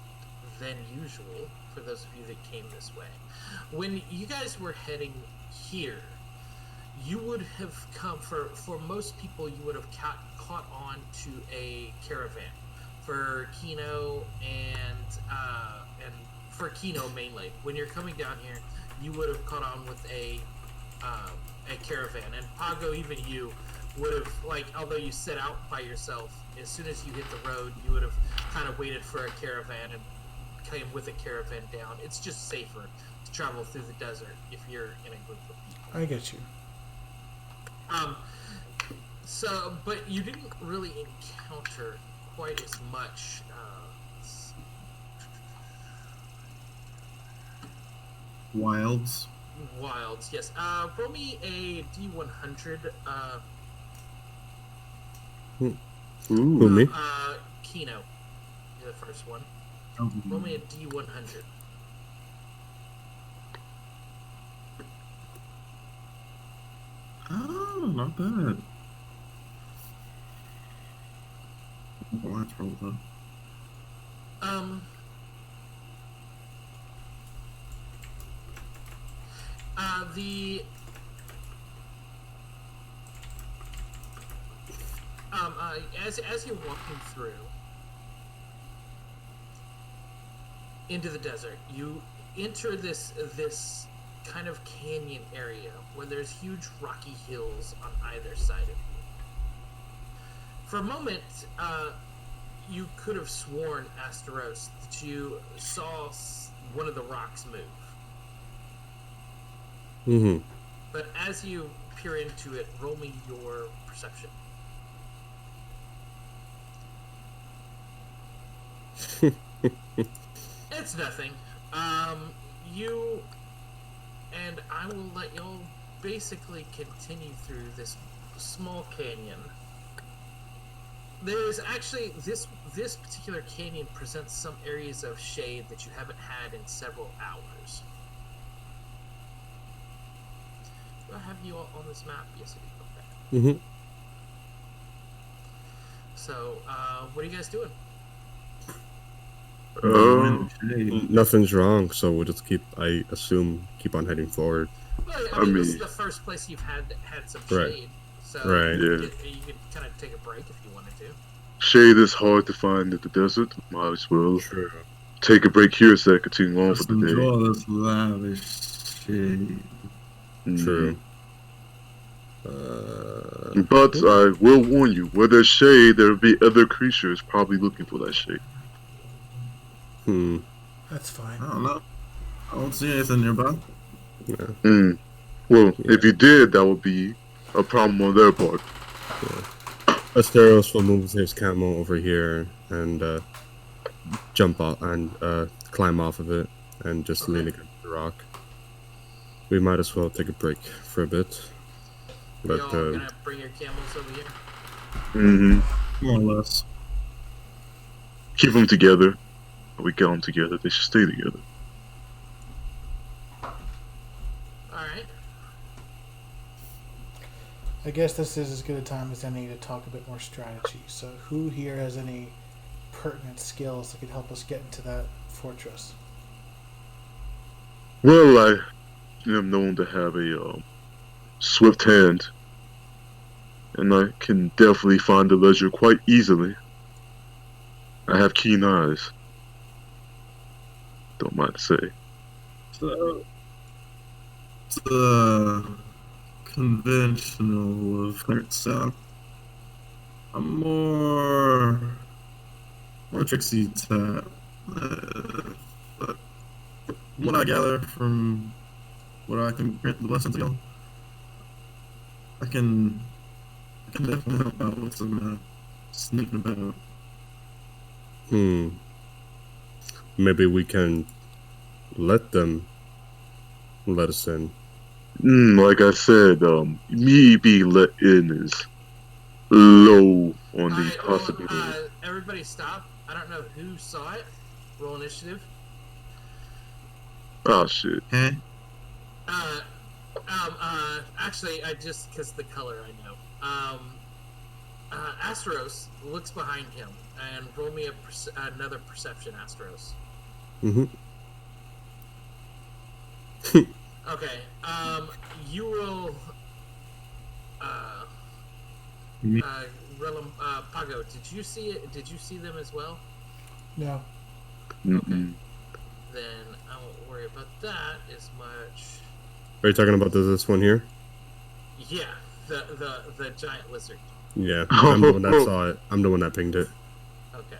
than usual for those of you that came this way. When you guys were heading here, you would have come for most people. You would have caught on to a caravan for Kino and for Kino mainly. When you're coming down here, you would have caught on with a caravan, and Pago, even you would have, like, although you set out by yourself, as soon as you hit the road, you would have kind of waited for a caravan and kind of with a caravan down. It's just safer to travel through the desert if you're in a group of people. I get you. So, but you didn't really encounter quite as much. Wilds. Wilds, yes. Roll me a D100. Who, me? Kino. You're the first one. Oh, Roll me a D100. oh, not bad. Oh, that's rolled though. As you're walking through into the desert, you enter this kind of canyon area where there's huge rocky hills on either side of you. For a moment, you could have sworn, Asteros, that you saw one of the rocks move. Mm-hmm. But as you peer into it, roll me your perception. It's nothing. You and I will let y'all basically continue through this small canyon. There's actually this particular canyon presents some areas of shade that you haven't had in several hours. Do I have you all on this map? Yes, I do. Okay. Mm-hmm. So, what are you guys doing? Nothing's wrong, so we'll just keep on heading forward. Well, I mean, this is the first place you've had some Right. shade. So Right. Yeah. you could kind of take a break if you wanted to. Shade is hard to find in the desert. Might as well True. take a break here so I continue on Just for the day. enjoy this lavish shit. True. But I will warn you, where there's shade, there will be other creatures probably looking for that shade. That's fine. I don't know. I don't see anything nearby. Yeah. Well, if you did, that would be a problem on their part. Asteros will move his camo over here and jump off and climb off of it and just lean against the rock. We might as well take a break for a bit. But Y'all gonna bring your camels over here? Mm-hmm. More or less. Keep them together. We got them together. They should stay together. Alright. I guess this is as good a time as any to talk a bit more strategy. So, who here has any pertinent skills that could help us get into that fortress? Well, I am known to have a swift hand, and I can definitely find the ledger quite easily. I have keen eyes. Don't mind to say. So, it's conventional effect sound. I'm more tricksy type. But what I gather from what I can grant the lessons ago, I can definitely help out with some sneaking about. maybe we can let them let us in. Like I said, me being let in is low on the Alright, possibility. well, everybody stop. I don't know who saw it. Roll initiative. Oh shit. Huh? Actually, I just, because the color I know. Asteros looks behind him and roll me another perception, Asteros. Okay, you will, Pago, did you see it? Did you see them as well? No. Mm-mm. Then I won't worry about that as much. Are you talking about this one here? Yeah, the giant lizard. Yeah, I'm the one that saw it. I'm the one that pinged it. Okay.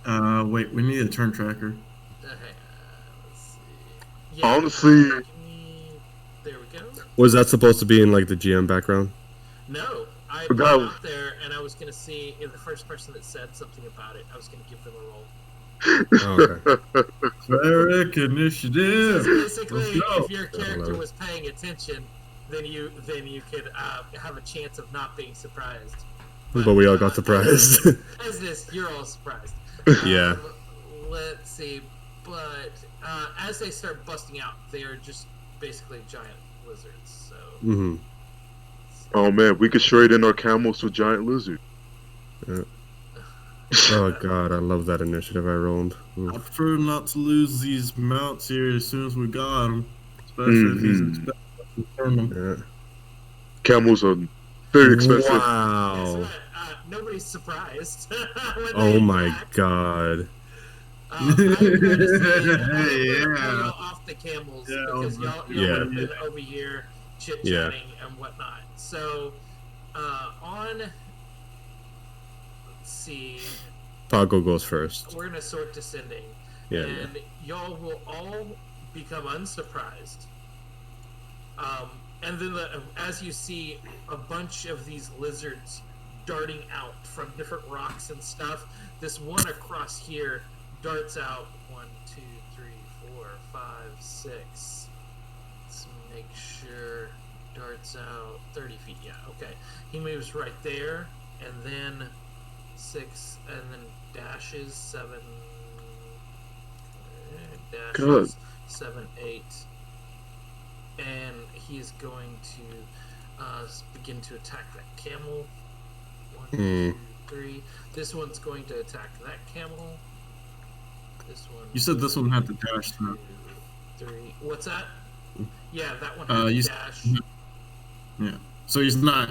Wait, we need a turn tracker. Let's see. Yeah, Honestly, give me. There we go. Was that supposed to be in like the GM background? No, I But put that it was- out there, and I was gonna see if the first person that said something about it, I was gonna give them a roll. Oh, okay. Cleric So initiative. basically, Let's go. if your character love it. was paying attention, then you could have a chance of not being surprised. But we all got surprised. As this, you're all surprised. Yeah. Let's see, but as they start busting out, they are just basically giant lizards. So. hmm Oh man, we could trade in our camels to giant lizard. Oh god, I love that initiative I rolled. I prefer not to lose these mounts here as soon as we got them, especially if he's expecting us to turn them. Yeah. Camels are very expensive. Guess Wow. what? Nobody's surprised. When Oh they my attack. god. I'm going to say, Hey, pull yeah. y'all off the camels Yeah, because y'all yeah. have been over here chit chatting and whatnot. So, on, let's see, Pago goes first. we're gonna sort descending, Yeah. and y'all will all become unsurprised. And then, as you see a bunch of these lizards darting out from different rocks and stuff, this one across here darts out 1, 2, 3, 4, 5, 6. Let's make sure darts out 30 feet. Yeah, okay. He moves right there, and then 6, and then dashes 7. Dashes Good. 7, 8. And he is going to begin to attack that camel. 1, 2, 3. This one's going to attack that camel. This one. You said this one had to dash 2, through. 3. What's that? Yeah, that one had you to s- dash. Yeah. So he's not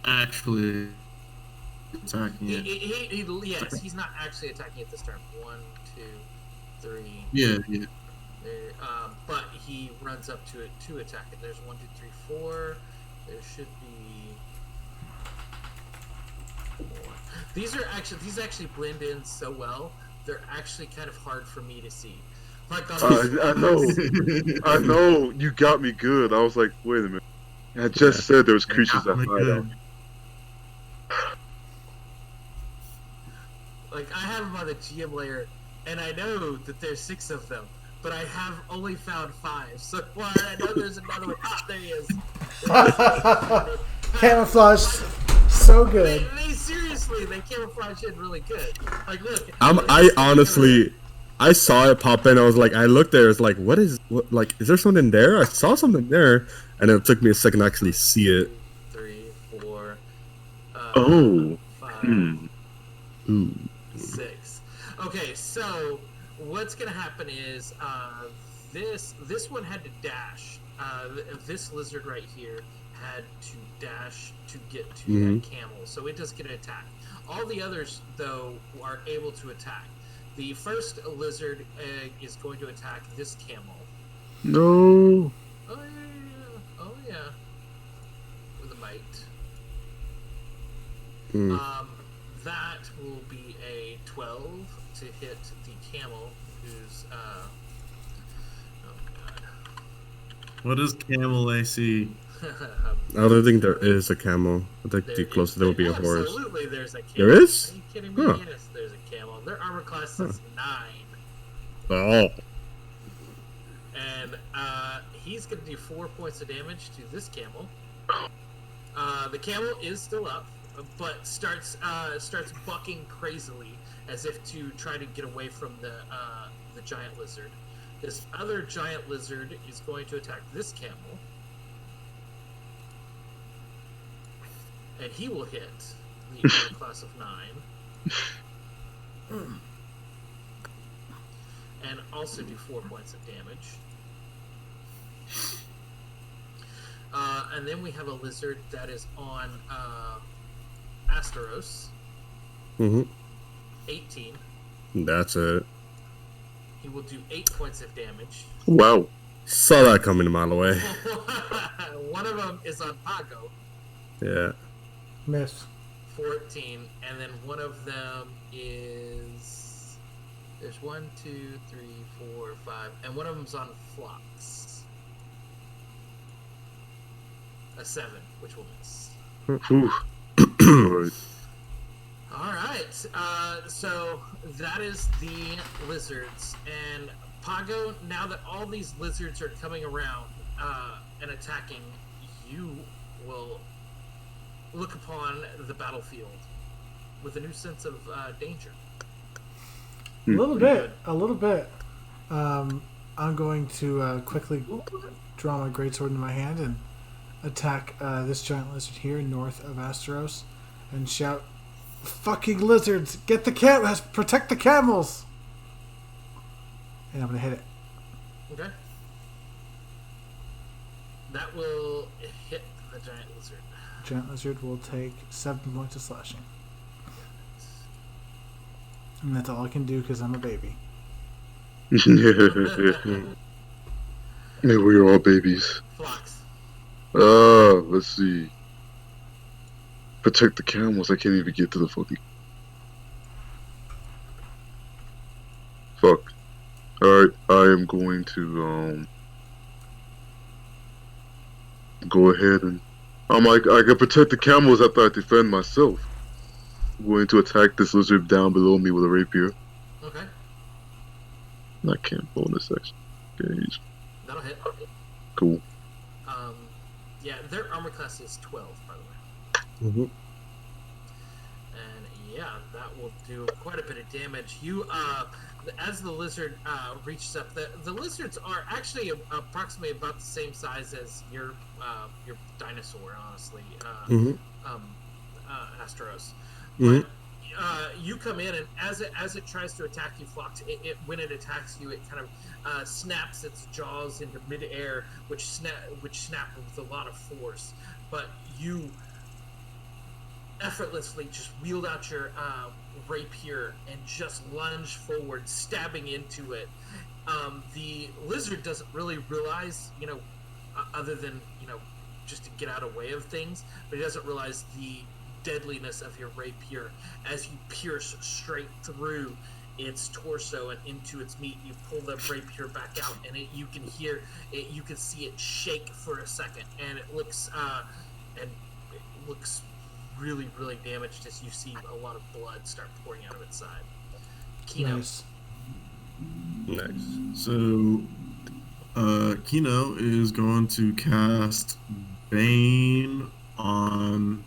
actually attacking it. Yes, he's not actually attacking it this turn. 1, 2, 3. Yeah. There, but he runs up to it to attack it. There's 1, 2, 3, 4. There should be more. These actually blend in so well. They're actually kind of hard for me to see. Like on I know. You got me good. I was like, wait a minute. I just said there was creatures that hide out. Like I have them on the GM layer, and I know that there's 6 of them, but I have only found 5. So well, I know there's another one. Ah, there he is. Camouflage, so good. They seriously, they camouflage in really good. Like look. I honestly, I saw it pop in. I was like, I looked there. It's like, is there something there? I saw something there, and it took me a second to actually see it. 3, 4. Oh. 5, Ooh. 6. Okay, so what's gonna happen is this one had to dash. This lizard right here had to dash to get to that camel, so it does get an attack. All the others, though, are able to attack. The first lizard is going to attack this camel. No. Oh yeah. With a bite. That will be a 12 to hit the camel, who's oh god. What is camel AC? I don't think there is a camel. I think There the closest there would be a horse. Absolutely, there's a camel. There is? Are you kidding me? Huh. Yes, there's a camel. Their armor class is 9, Oh. and he's going to do 4 points of damage to this camel. The camel is still up, but starts bucking crazily as if to try to get away from the giant lizard. This other giant lizard is going to attack this camel, and he will hit the armor class of 9, and also do 4 points of damage. And then we have a lizard that is on Asteros. 18. That's it. He will do 8 points of damage. Wow. Saw that coming a mile away. One of them is on Pago, Yeah. Miss. 14, and then one of them is There's 1, 2, 3, 4, 5, and one of them's on Phlox. A 7, which will miss. Whew. Alright. Alright, so that is the lizards. And Pago, now that all these lizards are coming around and attacking, you will look upon the battlefield with a new sense of danger. A little bit. I'm going to quickly draw my greatsword into my hand and attack this giant lizard here north of Asteros and shout, "Fucking lizards! Get the camels! Protect the camels!" And I'm going to hit it. Okay. That will hit the giant lizard. Giant lizard will take 7 points of slashing. And that's all I can do because I'm a baby. Maybe we're all babies. Phlox. Let's see. Protect the camels. I can't even get to the fucking. Fuck. Alright, I am going to go ahead and I'm like I can protect the camels after I defend myself. I'm going to attack this lizard down below me with a rapier. Okay. I can't bonus action. Engage. That'll hit. Cool. Yeah, their armor class is 12, by the way. Mm-hmm. And yeah, that will do quite a bit of damage. You, as the lizard reaches up, the lizards are actually approximately about the same size as your dinosaur, honestly, Asteros. But you come in, and as it tries to attack you, Phlox, when it attacks you, it kind of snaps its jaws into midair, which snap with a lot of force. But you effortlessly just wield out your rapier and just lunge forward, stabbing into it. The lizard doesn't really realize, other than just to get out of the way of things, but he doesn't realize the deadliness of your rapier as you pierce straight through its torso and into its meat. You pull the rapier back out, and you can hear it. You can see it shake for a second, and it looks really, really damaged as you see a lot of blood start pouring out of its side. Kino. Nice. So, Kino is going to cast Bane on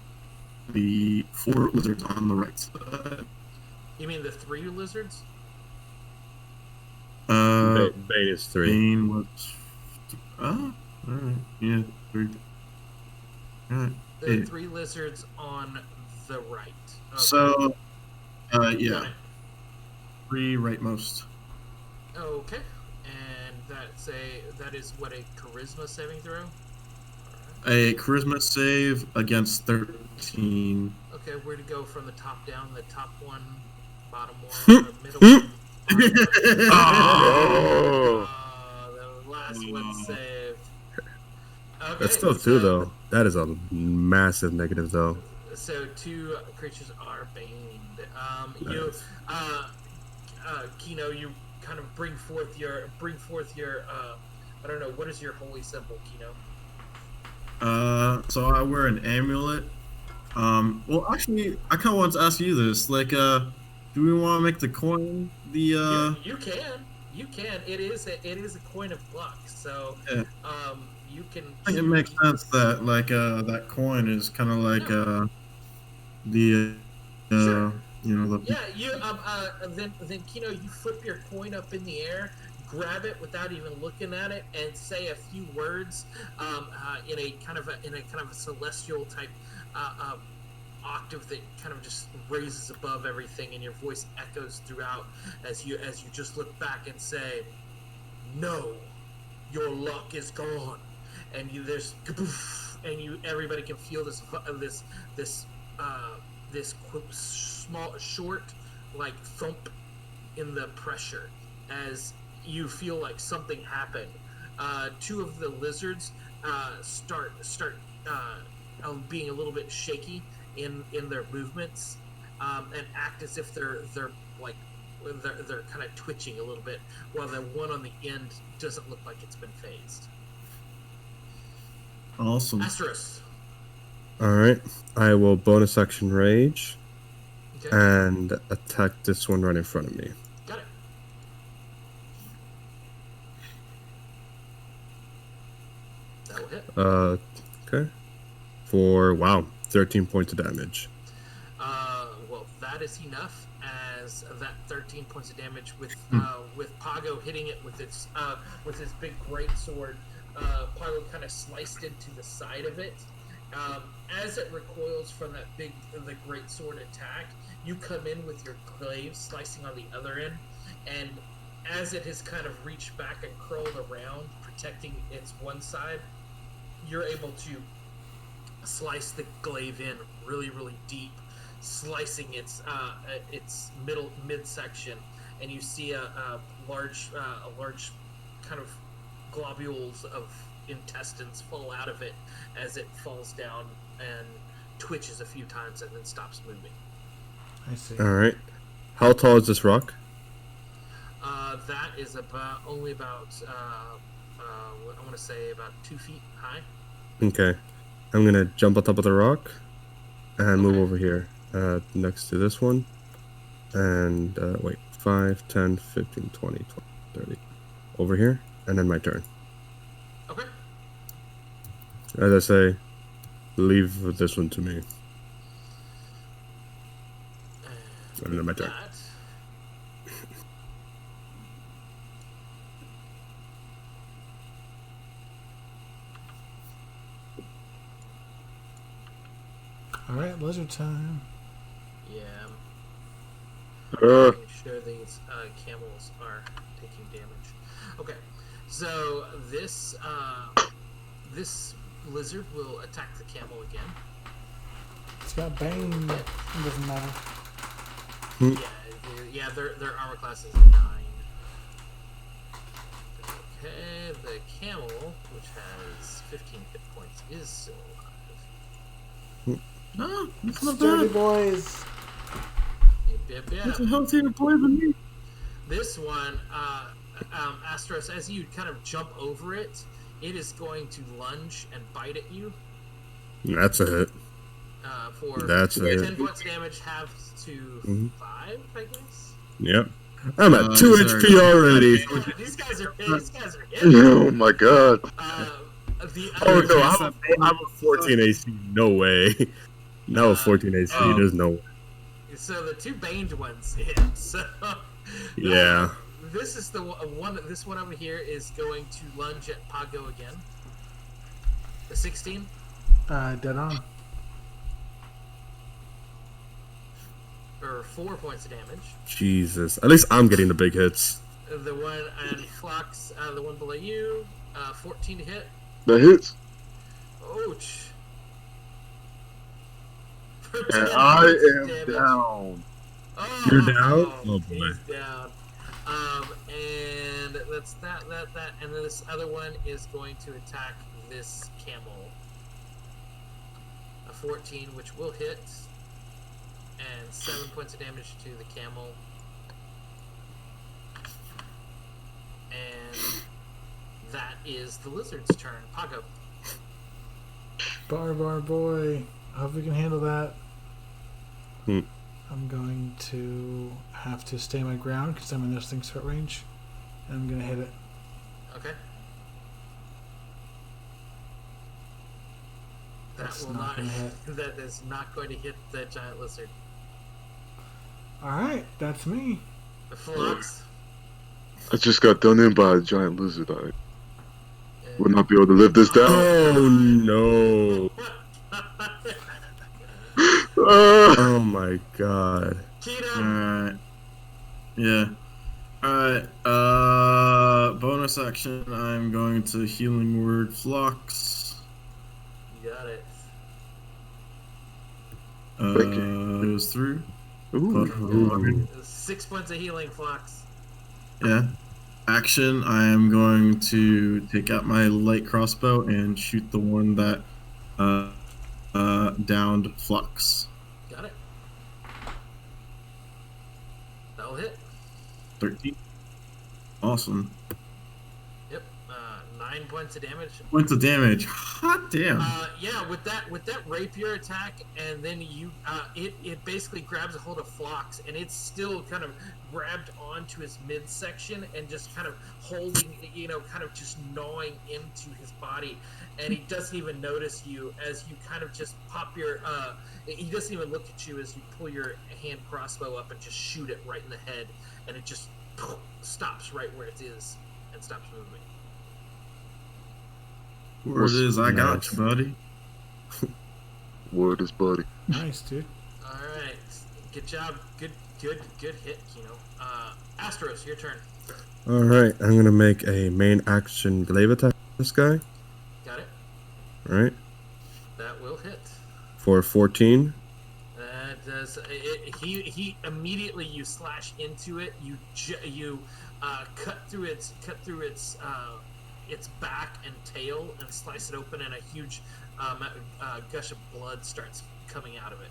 the 4 lizards on the right side. You mean the 3 lizards? Bane is 3. Bane was. Alright. Yeah, 3. Alright. The 3 lizards on the right. Okay. So, Got yeah. it. 3 rightmost. Okay. And that is what, a charisma saving throw? A charisma save against 13. Okay, where to go from the top down? The top one, bottom one, or middle one? Oh. The last one saved. Okay, That's still 2, though. That is a massive negative, though. So 2 creatures are baned. Nice. Kino, you kind of bring forth your I don't know, what is your holy symbol, Kino? So I wear an amulet. Well, actually, I kind of want to ask you this. Like, do we want to make the coin the? You can. It is a coin of luck. So, Yeah. You can. I think it makes sense that that coin is kind of like the Sure. the. Yeah, you then Kino, you flip your coin up in the air, grab it without even looking at it, and say a few words in a kind of a celestial type octave that kind of just raises above everything, and your voice echoes throughout as you just look back and say, "No, your luck is gone," and everybody can feel this small, short, like thump in the pressure as you feel like something happened. 2 of the lizards start being a little bit shaky in their movements and act as if they're like they're kind of twitching a little bit, while the one on the end doesn't look like it's been phased. Awesome. Asteros. All right. I will bonus action rage Okay. and attack this one right in front of me. Got it. That will hit. Okay. For 13 points of damage. Well, that is enough. As that 13 points of damage with Pago hitting it with his big great sword. Pago kind of sliced into the side of it. As it recoils from the great sword attack, you come in with your glaive slicing on the other end, and as it has kind of reached back and curled around, protecting its one side, you're able to slice the glaive in really, really deep, slicing its midsection, and you see a large kind of globules of intestines fall out of it as it falls down and twitches a few times and then stops moving. I see. All right. How tall is this rock? That is only about I want to say about 2 feet high. Okay. I'm going to jump on top of the rock and move Okay. over here next to this one. And wait, 5, 10, 15, 20, 30. Over here. And then my turn. Okay. As I say, leave this one to me. And then my turn. That. All right, lizard time. Yeah. Uh, Making sure these camels are taking damage. Okay, so this lizard will attack the camel again. It's got Bane, but it doesn't matter. Yeah, their armor class is 9. Okay, the camel, which has 15 hit points, is still alive. Ah, that's not Sturdy bad. boys. Yep. That's a healthier boy than me. This one, Astros, as you kind of jump over it, it is going to lunge and bite at you. That's a hit. For That's a 10 hit. points damage, half to 5, I guess. Yep. I'm at 2 these are- HP already. Yeah, these guys are hit. oh my god. The Oh other no, I'm a 14 AC. No way. No 14 AC. Oh. There's no way. So the 2 baned ones hit. So Yeah. this is the one. This one over here is going to lunge at Pago again. The 16. Dead on. Or 4 points of damage. Jesus. At least I'm getting the big hits. The one and Flox, the one below you, 14 to hit. That hits. Ouch. For And 10 I points of am damage. down. Oh, You're down? Oh, boy. He's down. And that's that, and then this other one is going to attack this camel. A 14, which will hit, and 7 points of damage to the camel. And that is the lizard's turn. Pago. Bar boy. I hope we can handle that. Hmm. I'm going to have to stay my ground because I'm in this thing's foot range. And I'm going to hit it. Okay. That's That will not not gonna hit. That is not going to hit the giant lizard. Alright, that's me. Flox. I just got done in by a giant lizard. I would not be able to live this down. Oh no. Uh, Oh my god. Keto. Alright. Yeah. Alright. Bonus action. I'm going to healing word Flux. You got it. Thank you. Goes through. ooh. 6 points of healing, Flox. Yeah. Action. I am going to take out my light crossbow and shoot the one that downed Flux. Got it. That'll hit. 13. Awesome. Yep. 9 points of damage. Points of damage. Hot damn. Yeah, with that rapier attack, and then it basically grabs a hold of Phlox, and it's still kind of grabbed onto his midsection and just kind of holding, kind of just gnawing into his body, and he doesn't even notice you as you kind of just pop your. He doesn't even look at you as you pull your hand crossbow up and just shoot it right in the head, and it just stops right where it is and stops moving. Word is, I got you, buddy. Word is buddy. Nice, dude. All right, good job. Good hit, Kino. Astros, your turn. All right, I'm gonna make a main action glaive attack. This guy. Got it. All right. That will hit. For 14. That does. He immediately, you slash into it. You cut through its back and tail and slice it open, and a huge gush of blood starts coming out of it.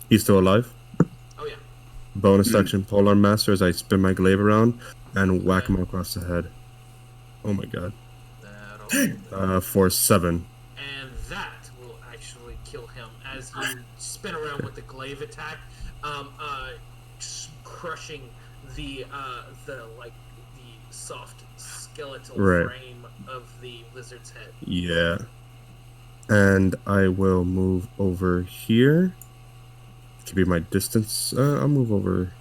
He's still alive. Oh yeah. Bonus action Polar Master as I spin my glaive around and whack him across the head. Oh my god. For 7. And that will actually kill him as you spin around with the glaive attack, crushing the soft skeletal frame of the lizard's head. Yeah. And I will move over here. Could be my distance. I'll move over.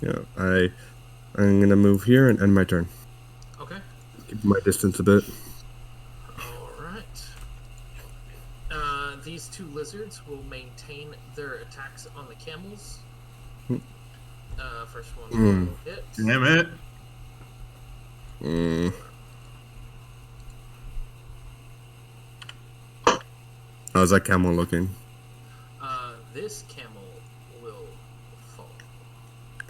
Yeah, I'm gonna move here and end my turn. Okay. Keep my distance a bit. All right. These two lizards will maintain their attacks on the camels. First one will hit. Damn it. How's that camel looking? This camel will fall.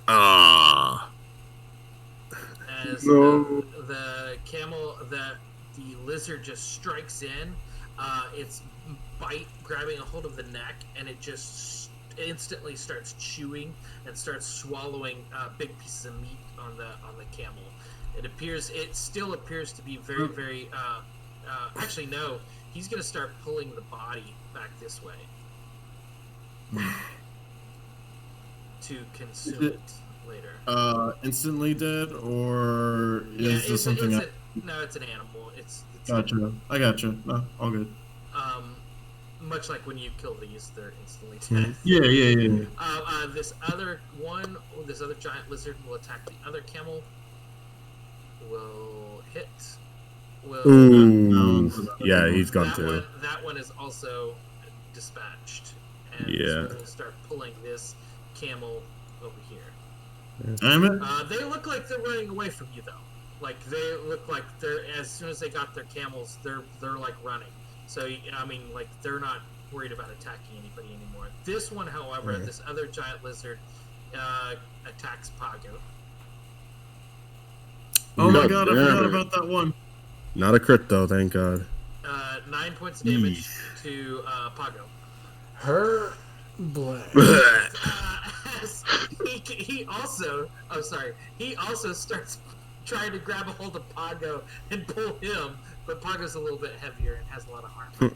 Ah. As No. the camel, the lizard just strikes in, its bite grabbing a hold of the neck, and it just instantly starts chewing and starts swallowing big pieces of meat on the camel. It still appears to be very, very. Actually, no. He's going to start pulling the body back this way to consume it later. Instantly dead, or is this something else? No, it's an animal. It's Gotcha. I gotcha. No, all good. Much like when you kill these, they're instantly dead. Yeah. This other giant lizard will attack the other camel. Will hit. Ooh. Yeah, he's gone too. That one is also dispatched. And Yeah. so we'll start pulling this camel over here. Damn it. They look like they're running away from you, though. Like they look like they're, as soon as they got their camels, they're like running. So I mean, like they're not worried about attacking anybody anymore. This one, however, this other giant lizard attacks Pago. Oh my god, I forgot about that one. Not a crit though, thank god. 9 points damage to Pago. Her blood. He also starts trying to grab a hold of Pago and pull him, but Pago's a little bit heavier and has a lot of armor and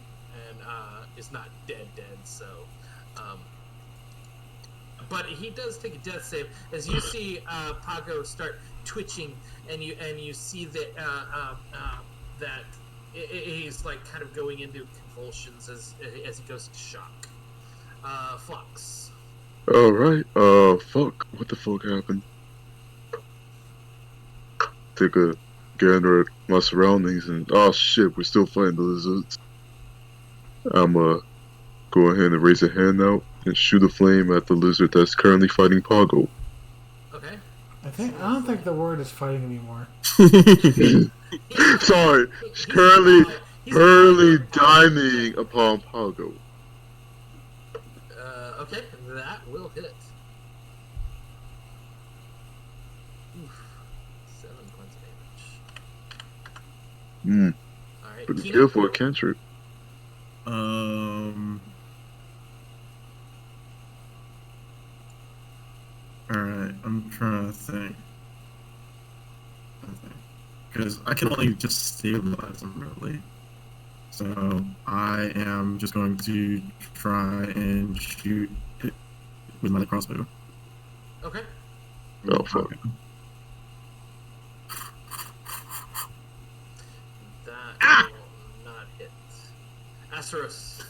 is not dead. So, but he does take a death save as you see Pago start twitching, and you see that that he's like kind of going into convulsions as he goes into shock. Fox. All right. Fuck. What the fuck happened? Take a gander at my surroundings, and oh shit, we're still fighting the lizards. I'ma go ahead and raise a hand out and shoot a flame at the lizard that's currently fighting Pago. Okay. I don't think the word is fighting anymore. Sorry, He's currently dining upon Pago. Okay, that will hit. Oof. 7 points of damage. Alright, Pretty Kino? good for a cantrip. Alright, I'm trying to think. Because I can only just stabilize them, really. So I am just going to try and shoot it with my crossbow. Okay. Oh, fuck. That will not hit. Asteros.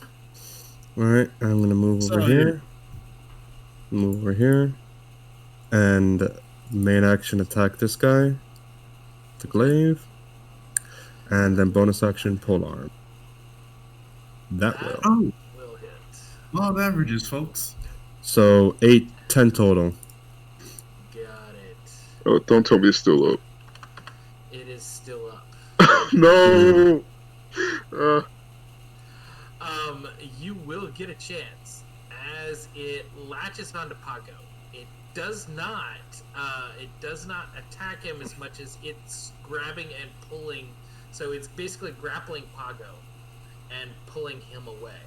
Alright, I'm gonna move over here. Move over here. And main action attack this guy. The glaive. And then bonus action pole arm. That will. Oh, will hit. law of averages, folks. So 8, 10 total. Got it. Oh, don't tell me it's still up. It is still up. No! You will get a chance as it latches onto Pago. It does not attack him as much as it's grabbing and pulling. So it's basically grappling Pago and pulling him away.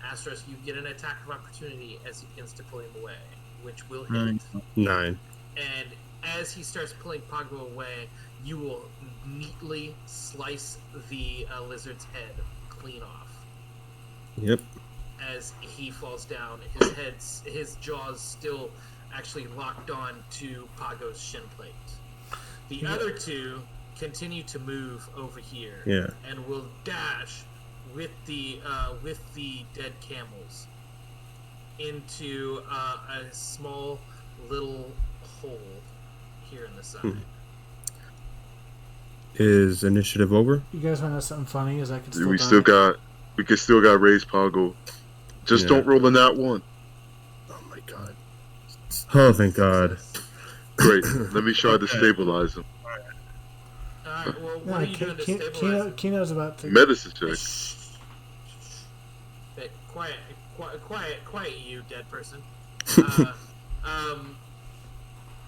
Astros, you get an attack of opportunity as he begins to pull him away, which will hit. 9. And as he starts pulling Pago away, you will neatly slice the lizard's head clean off. Yep. As he falls down, his jaws still actually locked on to Pago's shin plate. The other two continue to move over here, and will dash with the dead camels into a small little hole here in the side. Is initiative over? You guys want to know something funny? Is I can still We die. still got raised Pago. Just don't roll in that one. Oh my god. Oh, thank god. Great. Let me try to stabilize him. Alright, well, what are you doing to stabilize him? Kino's about to... Medicine check. Hey, quiet, you dead person.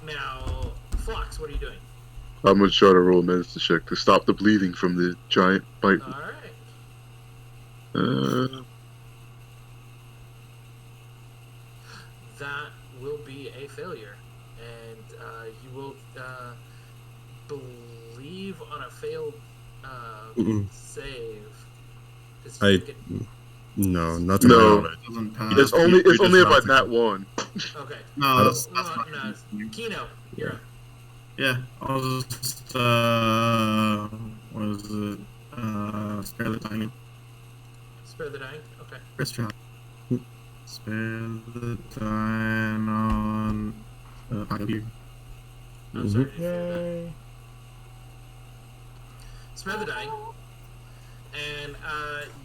Now, Fox, what are you doing? I'm gonna try to roll a medicine check to stop the bleeding from the giant bite. Alright. That will be a failure, and you will believe on a failed save. No, not to No. my knowledge. It doesn't pass. It's only if I nat one. Okay. No, that's No, not Kino, you're up. Yeah, I'll just what is it? Spare the dying. Spare the dying? Okay. First try. Spare the dying on Pago here. I'm sorry. to hear that. Yay. Spare the dying. And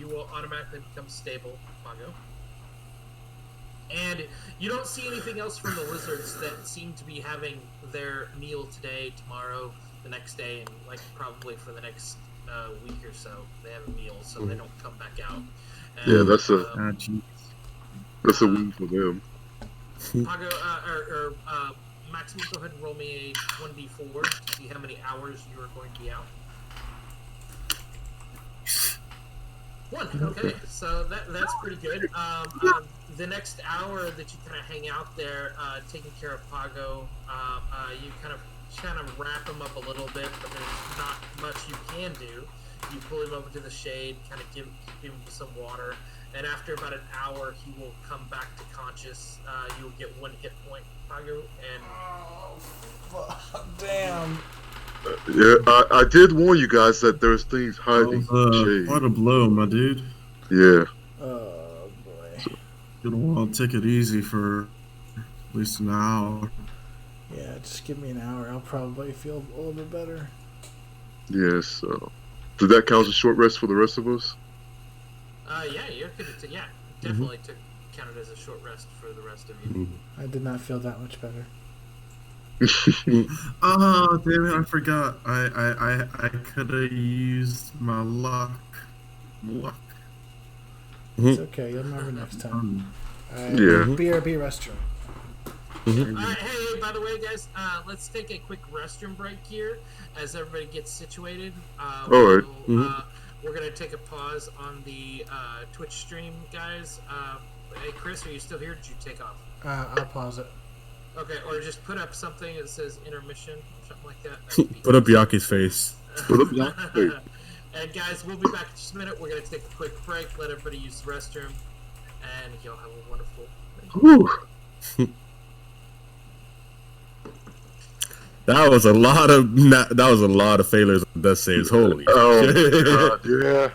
you will automatically become stable, Pago. And you don't see anything else from the lizards that seem to be having their meal today, tomorrow, the next day, and like probably for the next week or so. They have a meal, so they don't come back out. And, Yeah, that's a win for them. Pago, Maximus, go ahead and roll me a 1d4 to see how many hours you are going to be out. 1. Okay, so that's pretty good. The next hour that you kind of hang out there, taking care of Pago, you kind of wrap him up a little bit, but there's not much you can do. You pull him over to the shade, kind of give him some water, and after about an hour, he will come back to conscious. You'll get 1 hit point, Pago, and Damn. Yeah, I did warn you guys that there's things hiding in the shade. Quite a blow, my dude. Yeah. Oh boy. You're gonna want to take it easy for at least an hour. Yeah, just give me an hour. I'll probably feel a little bit better. Yeah, so. Did that count as a short rest for the rest of us? yeah, you're good. Definitely counted as a short rest for the rest of you. I did not feel that much better. Oh, damn it, I forgot. I could have used my luck. It's okay. You'll remember next time. Yeah. BRB restroom. Hey, by the way, guys, let's take a quick restroom break here as everybody gets situated. Alright. We're going to take a pause on the Twitch stream, guys. Hey, Chris, are you still here? Did you take off? I'll pause it. Okay, or just put up something that says intermission or something like that. That would be Put up easy. Yaki's face. Put up your face. And guys, we'll be back in just a minute. We're gonna take a quick break, let everybody use the restroom, and y'all have a wonderful night. Whew. That was a lot of failures of death saves. Holy Oh shit. my god, yeah.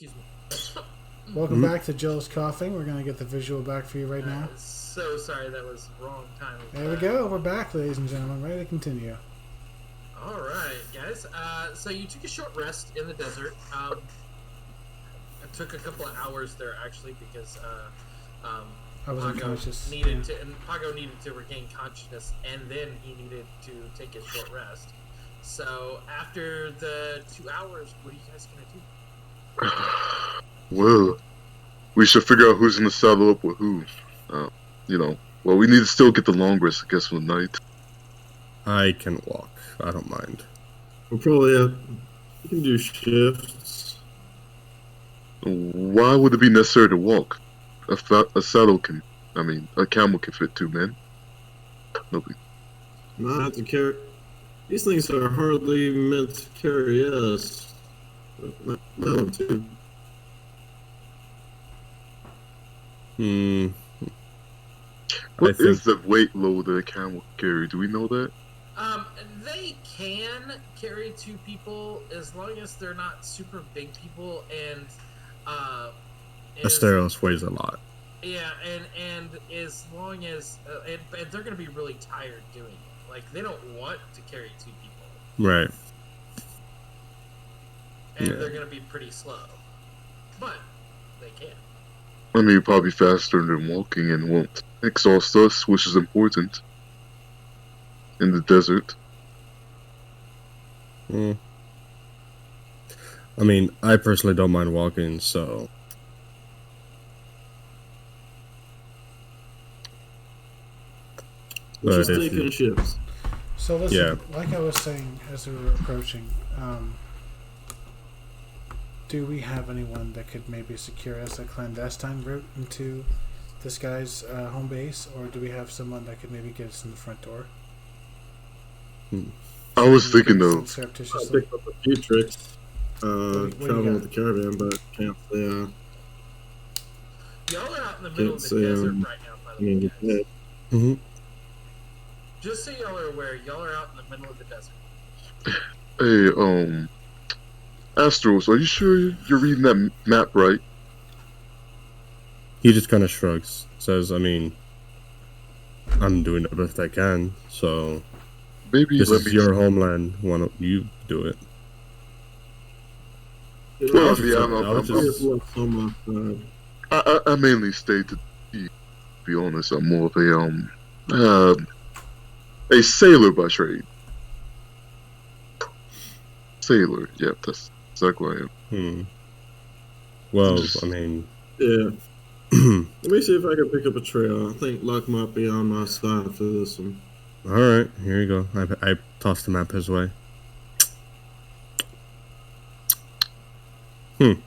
Excuse me. Welcome back to Jill's Coughing. We're going to get the visual back for you right now. So sorry, that was wrong timing. There we go. We're back, ladies and gentlemen. Ready to continue. All right, guys. So you took a short rest in the desert. It took a couple of hours there, actually, because I was unconscious. Pago needed to regain consciousness, and then he needed to take a short rest. So after the 2 hours, what are you guys going to do? Well, we should figure out who's going to saddle up with who. Well, we need to still get the long rest, I guess, for the night. I can walk. I don't mind. We'll probably we can do shifts. Why would it be necessary to walk? A camel can fit 2 men. Nobody. Not have to carry. These things are hardly meant to carry us. No, too. What is the weight load that a camel can carry? Do we know that? They can carry 2 people as long as they're not super big people, and Asteros weighs a lot. Yeah, and as long as and they're going to be really tired doing it. Like, they don't want to carry 2 people, right? And they're going to be pretty slow, but they can. I mean, probably faster than walking and won't exhaust us, which is important in the desert. I mean, I personally don't mind walking, so. We'll just take in shifts. So listen, like I was saying as we were approaching, do we have anyone that could maybe secure us a clandestine route into this guy's home base, or do we have someone that could maybe get us in the front door? I was thinking I picked up a few tricks traveling with the caravan, but can't say. Y'all are out in the middle of the desert right now, by the way. Mm-hmm. Just so y'all are aware, y'all are out in the middle of the desert. Hey, Astros, are you sure you're reading that map right? He just kind of shrugs, says, I mean, I'm doing the best I can, so maybe this is your homeland, why don't you do it? Well, I mainly stay to be honest. I'm more of a sailor by trade. Sailor, yep, that's exactly what I am. Well, I mean, yeah. Let me see if I can pick up a trail. I think luck might be on my side for this one. All right, here you go. I tossed the map his way. Get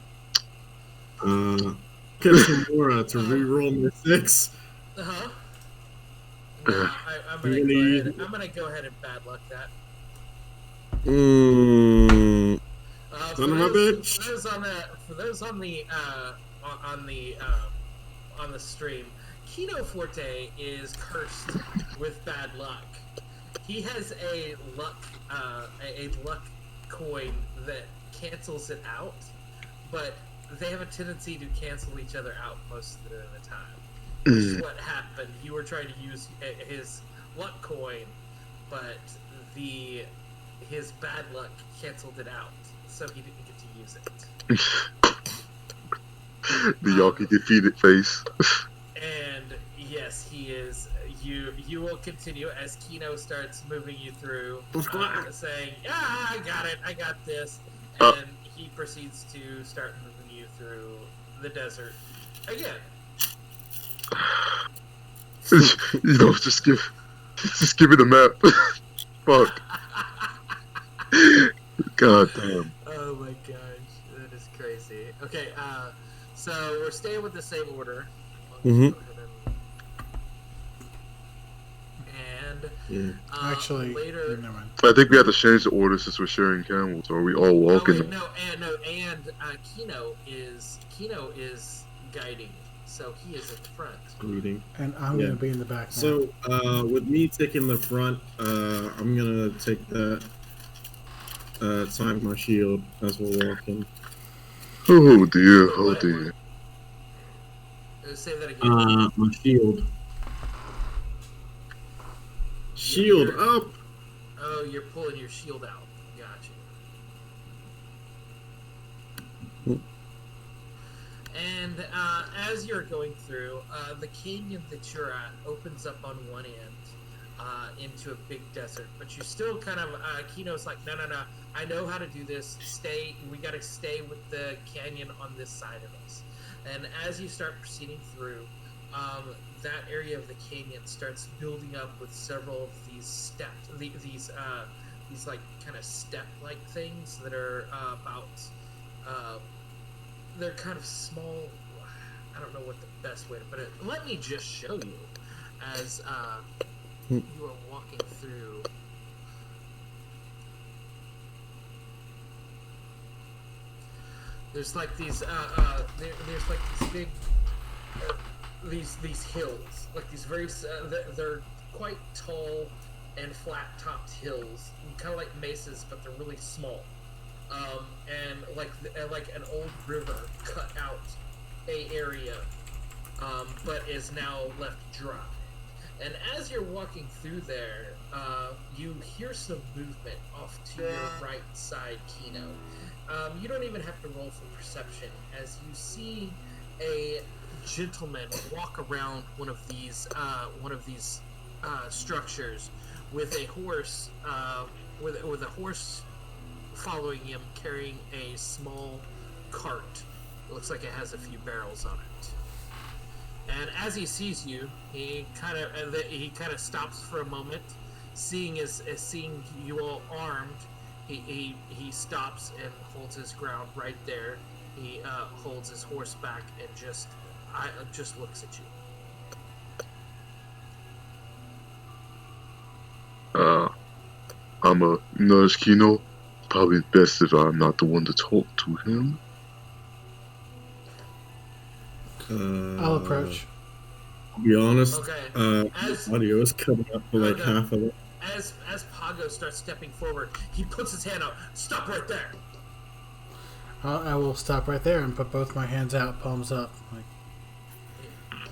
some more to re-roll my 6. I'm gonna go ahead and bad luck that. For those on the stream, Kino Forte is cursed with bad luck. He has a luck coin that cancels it out, but they have a tendency to cancel each other out most of the time. Which is what happened. You were trying to use his luck coin, but his bad luck canceled it out, so he didn't get to use it. The Yaki defeated face. And yes, he is. You will continue as Kino starts moving you through, saying, I got this," and he proceeds to start moving you through the desert again. Just give me the map. Fuck. God damn. Oh my gosh, that is crazy. Okay, so we're staying with the same order. And actually, later, never mind. I think we have to change the order since we're sharing camels. Or are we all walking? And Kino is guiding. So he is at the front. Leading. And I'm going to be in the back now. So, with me taking the front, I'm going to take that time my shield as we're walking. Oh dear, Wait, oh what? dear. Say that again. My shield. Shield You're- up. Oh, you're pulling your shield out. Gotcha. And as you're going through, the canyon that you're at opens up on one end into a big desert. But you still kind of, Kino's like, no. I know how to do this. We got to stay with the canyon on this side of us. And as you start proceeding through, that area of the canyon starts building up with several of these steps, these like kind of step-like things that are about. They're kind of small. I don't know what the best way to put it. Let me just show you as you are walking through. There's like these. There's like these big. These hills, like these very. They're quite tall and flat-topped hills, kind of like mesas, but they're really small. And like an old river cut out a area, but is now left dry. And as you're walking through there, you hear some movement off to your right side, Kino. You don't even have to roll for perception, as you see a gentleman walk around one of these structures with a horse, with a horse following him, carrying a small cart. It looks like it has a few barrels on it. And as he sees you, he kind of stops for a moment, seeing you all armed. He stops and holds his ground right there. He holds his horse back and just looks at you. I'm a nurse, Kino. Probably best if I'm not the one to talk to him. I'll approach. To be honest, Okay. audio is coming up for like Okay. half of it. As Pago starts stepping forward, he puts his hand out. Stop right there. I will stop right there and put both my hands out, palms up, like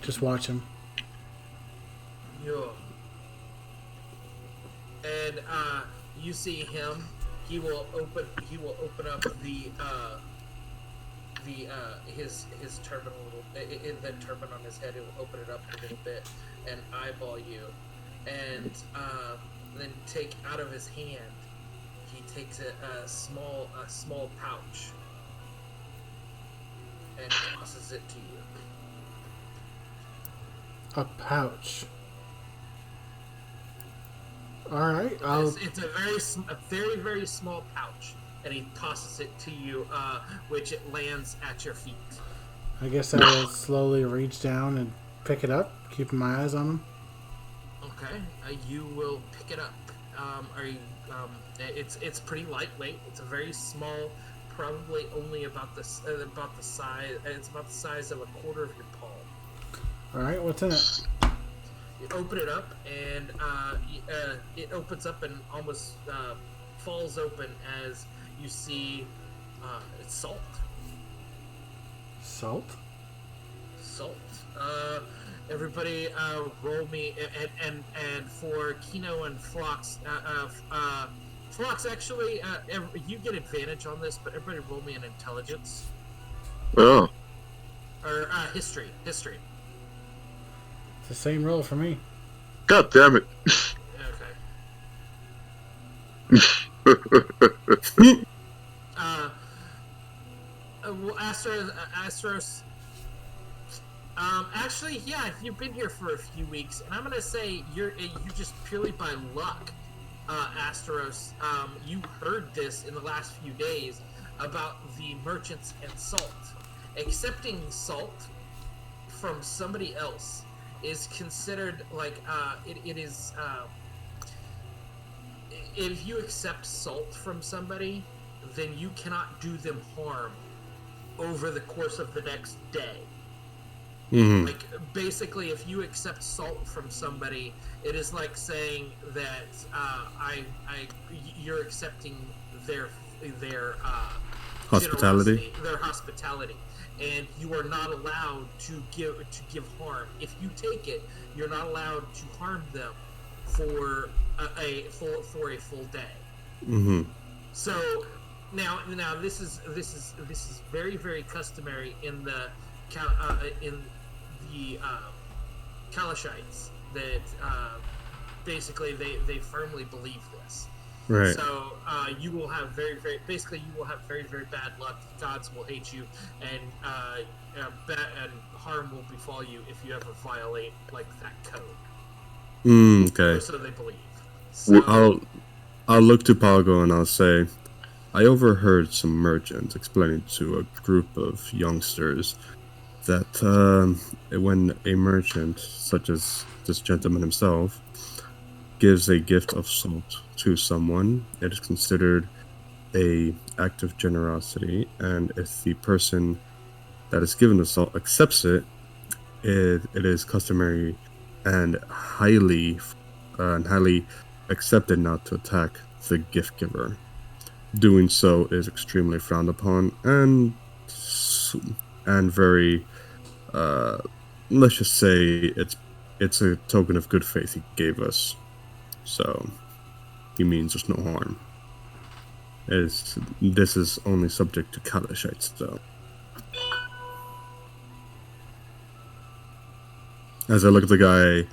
just watch him. Yeah. And you see him. He will open up his turban a little. The turban on his head. It will open it up a little bit and eyeball you, and then take out of his hand. He takes a small pouch and tosses it to you. A pouch. All right, I'll. It's a very very small pouch, and he tosses it to you, which it lands at your feet. I guess I will slowly reach down and pick it up, keeping my eyes on him. Okay, you will pick it up. Are you? It's pretty lightweight. It's a very small, probably only about the size. It's about the size of a quarter of your palm. All right, what's in it? You open it up, and it opens up and almost falls open as you see it's salt. Salt. Salt. Everybody, roll me and for Kino and Phlox. Phlox, actually, you get advantage on this, but everybody roll me an intelligence Yeah. or history. History. It's the same roll for me. God damn it. Okay. Well, Astros. Actually, yeah, you've been here for a few weeks, and I'm gonna say you just purely by luck, Astros. You heard this in the last few days about the merchants and salt. Accepting salt from somebody else is considered like it is. If you accept salt from somebody, then you cannot do them harm over the course of the next day. Mm-hmm. Like, basically, if you accept salt from somebody, it is like saying that you're accepting their Hospitality. generosity, their hospitality, and you are not allowed to give harm. If you take it, you're not allowed to harm them for a full day. Mm-hmm. So now this is very very customary in the Kalashites that basically they firmly believe this. Right. So you will have you will have very very bad luck. The gods will hate you, and and harm will befall you if you ever violate like that code. Okay. Or so they believe. Well, So, I'll look to Pago and I'll say, I overheard some merchants explaining to a group of youngsters that when a merchant, such as this gentleman himself, gives a gift of salt to someone, it is considered a act of generosity, and if the person that is given the salt accepts it, it is customary and highly accepted not to attack the gift giver. Doing so is extremely frowned upon and very let's just say it's a token of good faith he gave us. So he means there's no harm. This is only subject to Kalashites, though. As I look at the guy,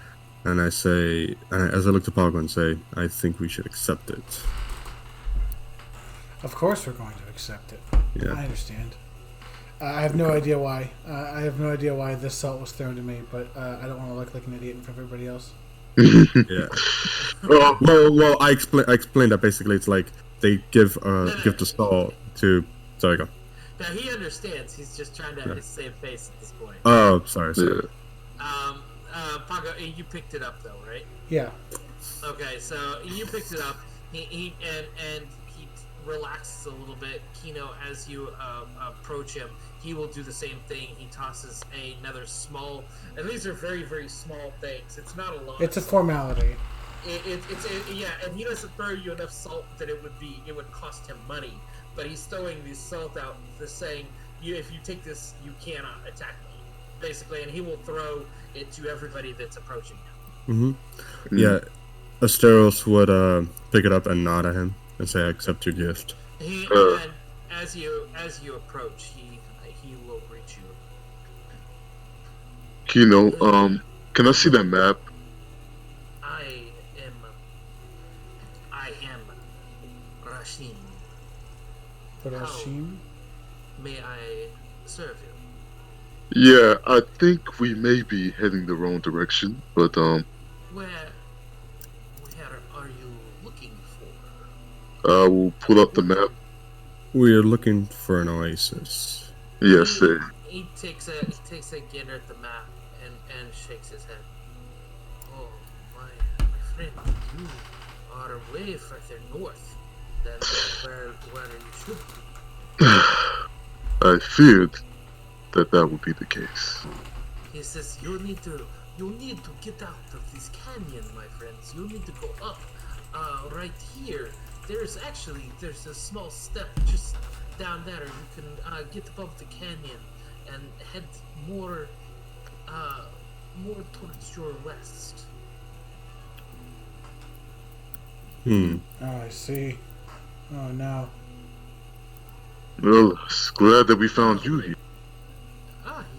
and as I look to Pago and say, I think we should accept it. Of course, we're going to accept it. Yeah. I understand. I have no idea why. I have no idea why this salt was thrown to me, but I don't want to look like an idiot in front of everybody else. Yeah. Well, I explained that basically it's like they give gift of salt to. Sorry, go. now he understands. He's just trying to save face at this point. Oh, sorry. Pago, you picked it up though, right? Yeah. Okay, so you picked it up. He relaxes a little bit. Kino, as you approach him, he will do the same thing. He tosses another small, and these are very very small things. It's not a lot. It's a formality. Yeah, and he doesn't throw you enough salt that it would cost him money. But he's throwing this salt out, saying, if you take this, you cannot attack me, basically, and he will throw it to everybody that's approaching him. Mm-hmm. Yeah, Asteros would pick it up and nod at him and say, "I accept your gift." And as you approach, he will greet you. Kino, can I see that map? I am Rashim. Rashim? May I serve you? Yeah, I think we may be heading the wrong direction, but Where are you looking for? we'll pull up the map. We are looking for an oasis. Yes, sir. He takes a gander at the map and shakes his head. Oh, my friend, you are way further north than where you should be. I feared that would be the case. He says you need to get out of this canyon, my friends. You need to go up. Right here, there's a small step just down there. You can get above the canyon and head more towards your west. Oh, I see. Oh, no. Well, glad that we found you here.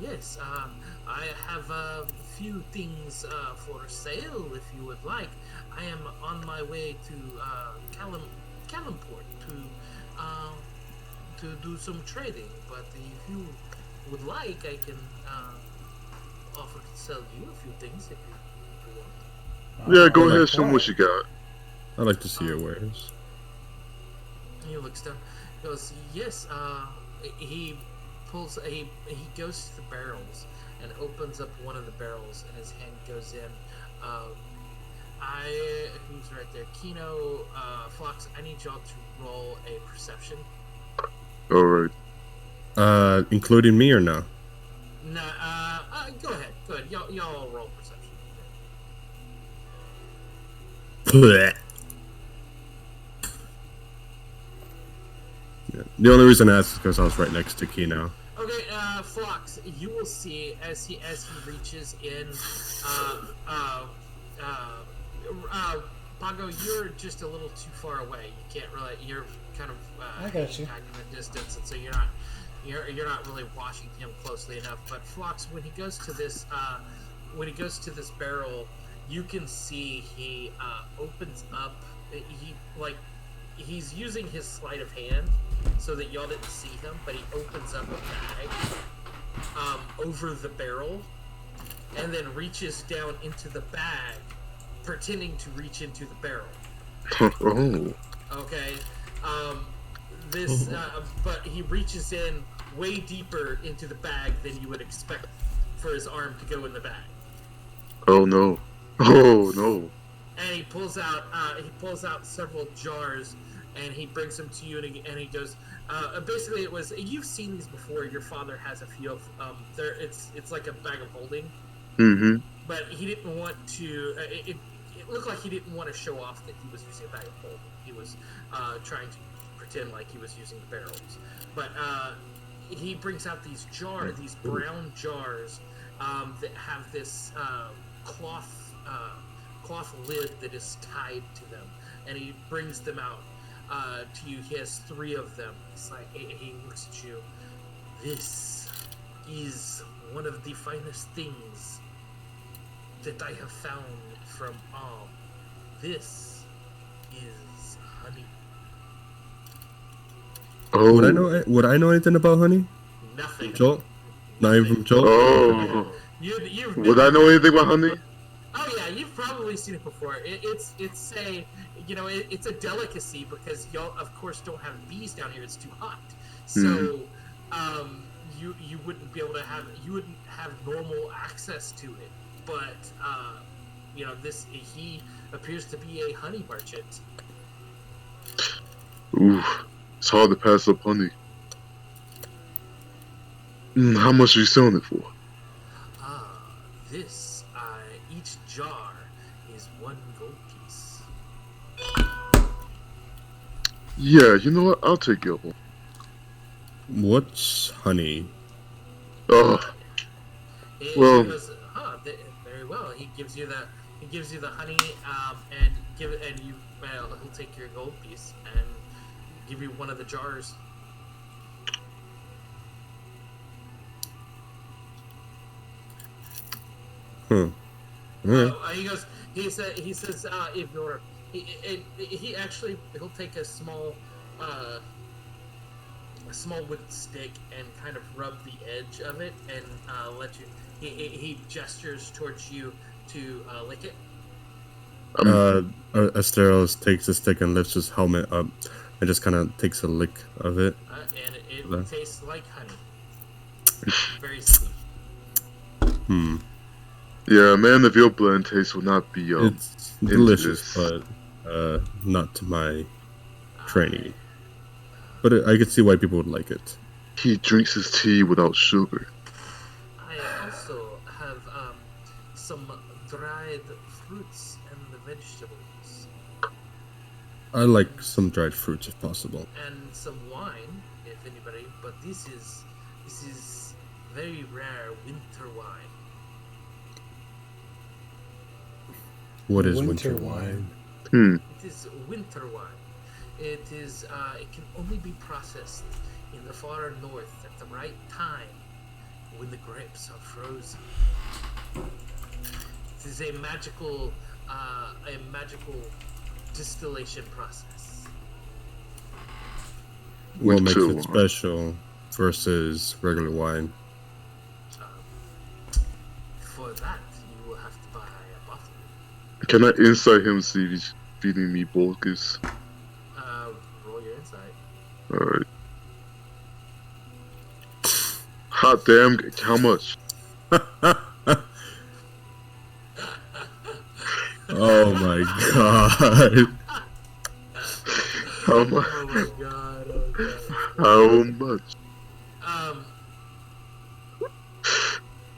Yes. I have a few things for sale if you would like. I am on my way to Kalimport to do some trading, but if you would like, I can offer to sell you a few things if you want. Yeah, go ahead, show me what you got. I'd like to see your wares. He looks down. He goes, yes. He goes to the barrels and opens up one of the barrels, and his hand goes in. Who's right there? Kino, Fox. I need y'all to roll a perception. All right. Including me or no? No. Go ahead. Go ahead. Y'all roll perception. The only reason I asked is because I was right next to Kino. Okay, Phlox, you will see as he reaches in, Pago, you're just a little too far away. You can't really. You're kind of I got you. back in the distance, and so you're not really watching him closely enough. But Phlox, when he goes to this barrel, you can see he opens up. He's using his sleight of hand so that y'all didn't see him, but he opens up a bag over the barrel and then reaches down into the bag, pretending to reach into the barrel. Oh. Okay. But he reaches in way deeper into the bag than you would expect for his arm to go in the bag. Oh no. Oh no. And he pulls out several jars, and he brings them to you, and he goes, basically it was, you've seen these before. Your father has a few of it's like a bag of holding. Mm-hmm. But he didn't want to. It looked like he didn't want to show off that he was using a bag of holding. He was trying to pretend like he was using the barrels. But he brings out these brown jars that have this cloth lid that is tied to them, and he brings them out to you. He has 3 of them. It's like he looks at you. This is one of the finest things that I have found from Om. This is honey. Oh. Would I know anything about honey? Nothing. Joel? Not even from Joel? Oh. You've Would I know anything about honey? Oh yeah, you've probably seen it before. It's a delicacy because y'all of course don't have bees down here. It's too hot. So you wouldn't be able to have normal access to it. But he appears to be a honey merchant. Ooh, it's hard to pass up honey. How much are you selling it for? Each jar is 1 gold piece. Yeah, you know what? I'll take your one. What's honey? Oh, He well, goes, very well. He gives you the honey, and he'll take your gold piece and give you one of the jars. He says if you're he'll take a small wooden stick and kind of rub the edge of it and let you. He gestures towards you to lick it. Asteros takes the stick and lifts his helmet up and just kind of takes a lick of it. And it tastes like honey. Very sweet. Yeah, man of your blend taste will not be it's delicious, but not to my training. But I could see why people would like it. He drinks his tea without sugar. I also have some dried fruits and the vegetables. I like some dried fruits if possible. And some wine, if anybody. But this is very rare winter wine. What is winter wine? It is winter wine. It is. It can only be processed in the far north at the right time, when the grapes are frozen. It is a magical distillation process. What makes it special versus regular wine? For that, you will have to buy a bottle. Can I insight him see if he's feeding me bulkers? Roll your insight. Alright. Hot damn, how much? Oh my god. How much? Oh my god, oh god. How much?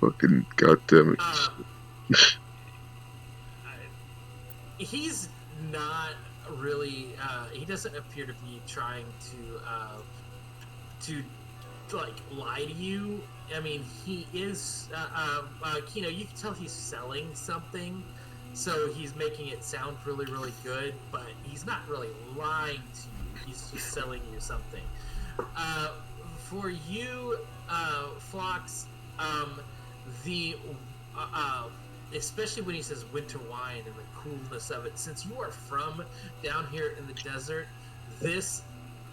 Fucking goddamn it. He's not really, he doesn't appear to be trying to like lie to you. I mean, he is, you can tell he's selling something, so he's making it sound really, really good, but he's not really lying to you. He's just selling you something. For you, Phlox, the, especially when he says winter wine and the coolness of it, since you are from down here in the desert, this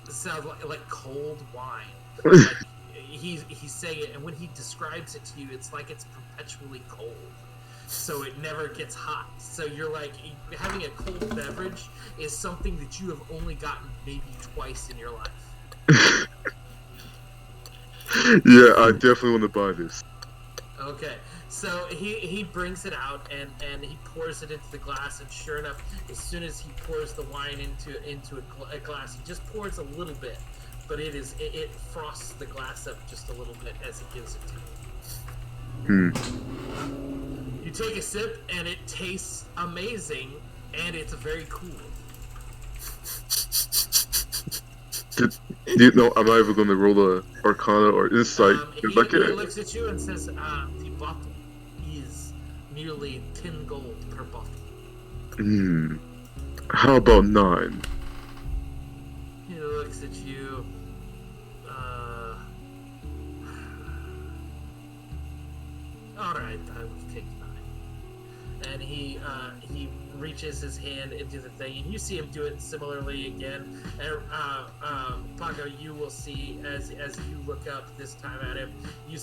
sounds like cold wine. Like, he's saying it, and when he describes it to you, it's like it's perpetually cold, so it never gets hot. So you're like, having a cold beverage is something that you have only gotten maybe twice in your life. Yeah, I definitely want to buy this. Okay, so he brings it out and he pours it into the glass, and sure enough, as soon as he pours the wine into a glass, he just pours a little bit, but it frosts the glass up just a little bit as he gives it to you. You take a sip, and it tastes amazing, and it's very cool. Do you know, I'm not even going to roll a Arcana or Insight. He looks at you and says, the bottle is nearly 10 gold per bottle. How about 9? He looks at you. Alright, I will take 9. And he reaches his hand into the thing, and you see him do it similarly again. And Paco, you will see as you look up this time at him, you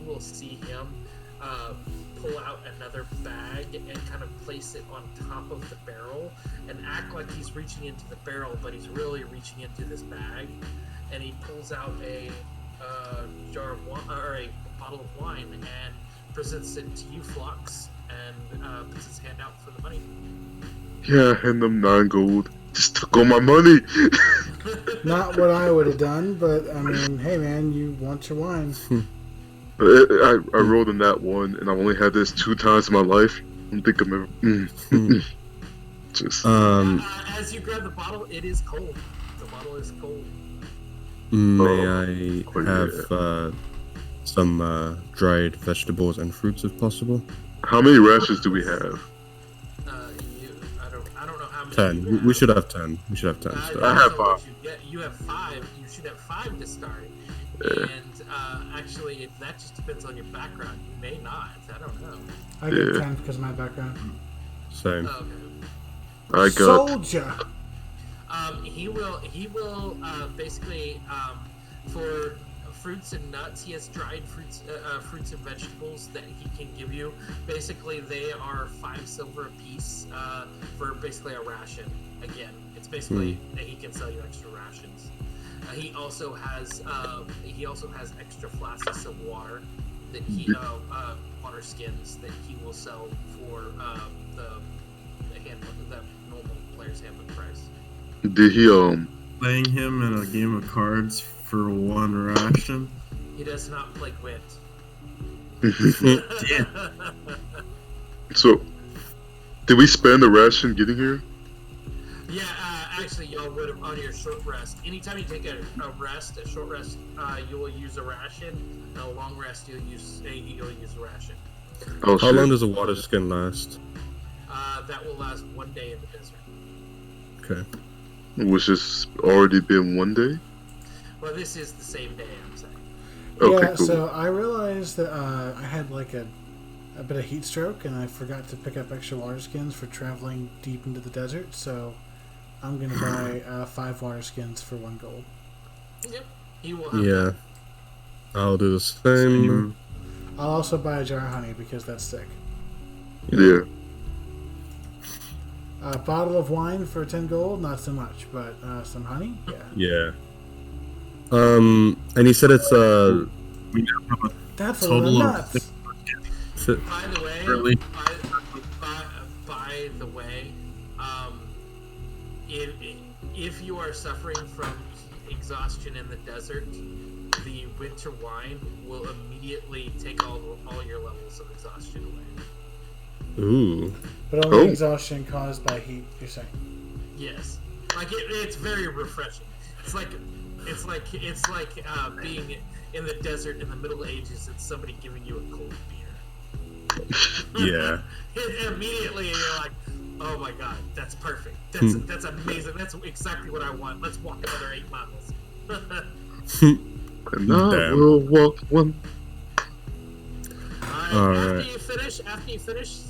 will see him pull out another bag and kind of place it on top of the barrel and act like he's reaching into the barrel, but he's really reaching into this bag. And he pulls out a jar of wine, or a bottle of wine, and presents it to you, Phlox, and puts his hand out for the money. Yeah, hand them 9 gold. Just took all my money. Not what I would have done, but I mean, hey man, you want your wine. I rolled in that one, and I've only had this 2 times in my life. I don't think I'm ever. Just. As you grab the bottle, it is cold. The bottle is cold. May I have some dried vegetables and fruits if possible? How many rations do we have? I don't know how many. 10. We should have 10. We should have 10. I have 5. You have 5. You should have 5 to start. Yeah. And actually, that just depends on your background. You may not. I don't know. I get 10 because of my background. Same. Okay. I got. Soldier. He will basically for fruits and nuts. He has dried fruits and vegetables that he can give you. Basically, they are 5 silver a piece for basically a ration. Again, it's basically that he can sell you extra rations. He also has extra flasks of water that he water skins that he will sell for the normal player's handbook price. Did he Playing him in a game of cards for 1 ration? He does not play Gwent. So, did we spend the ration getting here? Yeah, actually, y'all would have on your short rest. Anytime you take a short rest, you will use a ration. And a long rest, you'll use a ration. Oh, How long does a water skin last? That will last 1 day in the desert. Okay. Which has already been 1 day? Well, this is the same day, I'm saying. Okay, Yeah, cool. so I realized that I had like a bit of heat stroke, and I forgot to pick up extra water skins for traveling deep into the desert, so I'm going to buy 5 water skins for 1 gold. Yep. He will have Yeah. I'll do the same. I'll also buy a jar of honey because that's sick. Yeah. A bottle of wine for 10 gold, not so much, but some honey, yeah. Yeah. And he said it's We now have a That's a little total nuts. of By the way, Really? by the way, if you are suffering from exhaustion in the desert, the winter wine will immediately take all your levels of exhaustion away. Ooh. But only exhaustion caused by heat, you're saying. Yes, like it's very refreshing. It's like it's like being in the desert in the Middle Ages and somebody giving you a cold beer. Yeah. Immediately you're like, oh my god, that's perfect. That's amazing. That's exactly what I want. Let's walk another 8 miles. And I Damn. will walk one. After you finish,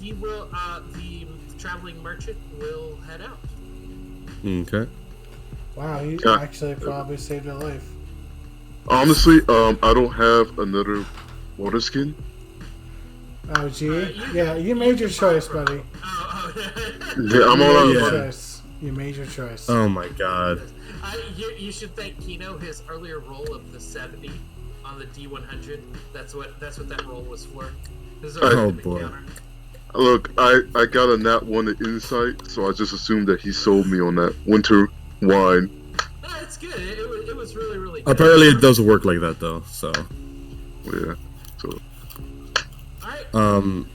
he will. The traveling merchant will head out. Okay. Wow, he Yeah. actually probably saved a life. Honestly, I don't have another water skin. Oh, gee. Yeah, you made your choice, buddy. Oh. Yeah, I'm all out of money. You made your choice. Oh my god. You should thank Kino. His earlier roll of the 70 on the D100. That's what that roll was for. Oh, boy. Encounter. Look, I got a nat 1 insight, so I just assumed that he sold me on that winter wine. No, it's good. It was really, really good. Apparently it doesn't work like that though, so. Yeah. So Alright.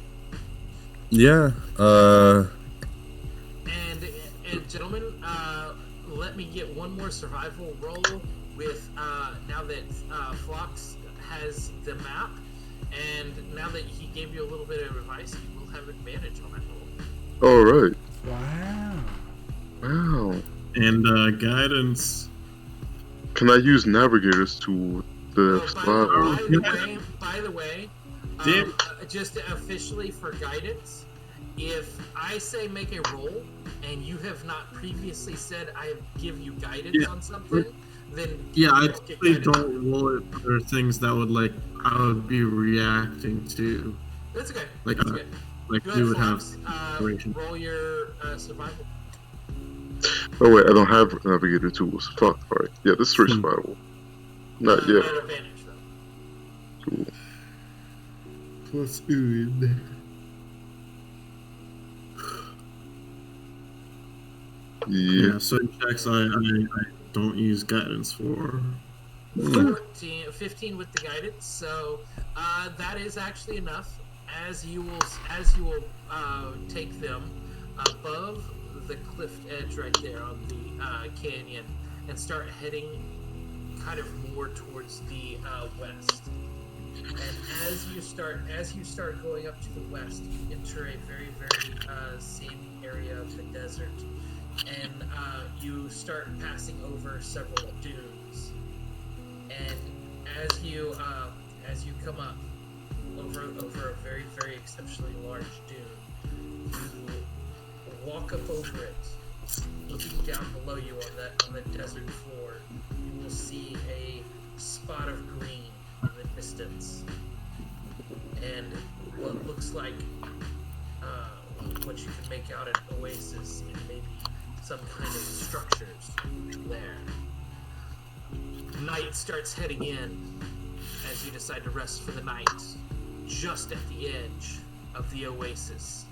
Yeah. And gentlemen, let me get one more survival roll with now that Phlox has the map, and now that he gave you a little bit of advice, you will have advantage on that roll. all right. Wow. Wow. And guidance. Can I use navigators to the survival? By the way, just officially for guidance, if I say make a roll and you have not previously said I give you guidance on something, then I don't get typically guidance. don't roll it for things that would I would be reacting to. That's okay. Like, That's okay. Like Go we ahead, would have Phlox. inspiration. Roll your survival. Oh wait, I don't have navigator tools. Fuck. All right. Yeah, this is straight survival. Not yet. At advantage though. Cool. Plus ood. Yeah. Yeah, certain checks I don't use guidance for. 15 with the guidance, so that is actually enough. As you will take them above the cliff edge right there on the canyon and start heading kind of more towards the west. And as you start going up to the west, you enter a very, very sandy area of the desert, and you start passing over several dunes. And as you come up over a very, very exceptionally large dune, you walk up over it. Looking down below you on the desert floor, you will see a spot of green in the distance, and what looks like what you can make out an oasis and maybe some kind of structures there. Night starts heading in as you decide to rest for the night, just at the edge of the oasis,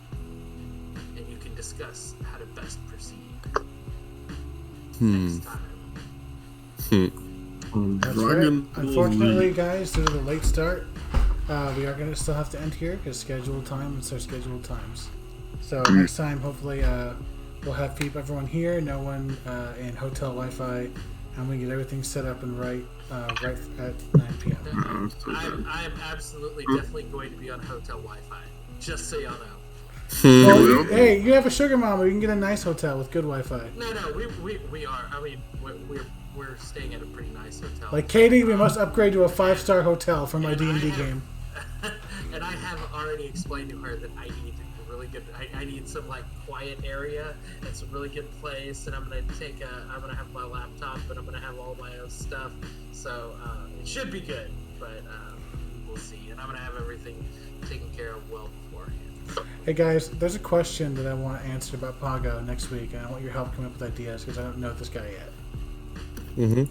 and you can discuss how to best proceed next time. That's right. Unfortunately, guys, due to the late start, we are going to still have to end here because scheduled time and our scheduled times. So next time, hopefully, we'll have everyone here, no one in hotel Wi-Fi, and we get everything set up and right at 9 p.m. I am absolutely definitely going to be on hotel Wi-Fi, just so y'all know. Well, hey, you have a sugar mama. You can get a nice hotel with good Wi-Fi. No, we are. I mean, we're staying at a pretty nice hotel. Like Katie, we must upgrade to a 5-star hotel for my D&D game. And I have already explained to her that I need a really good. I need some like quiet area and some really good place. And I'm gonna have my laptop, and I'm gonna have all my own stuff. So it should be good, but we'll see. And I'm gonna have everything taken care of well beforehand. Hey guys, there's a question that I want to answer about Pago next week, and I want your help coming up with ideas because I don't know this guy yet. Mm-hmm.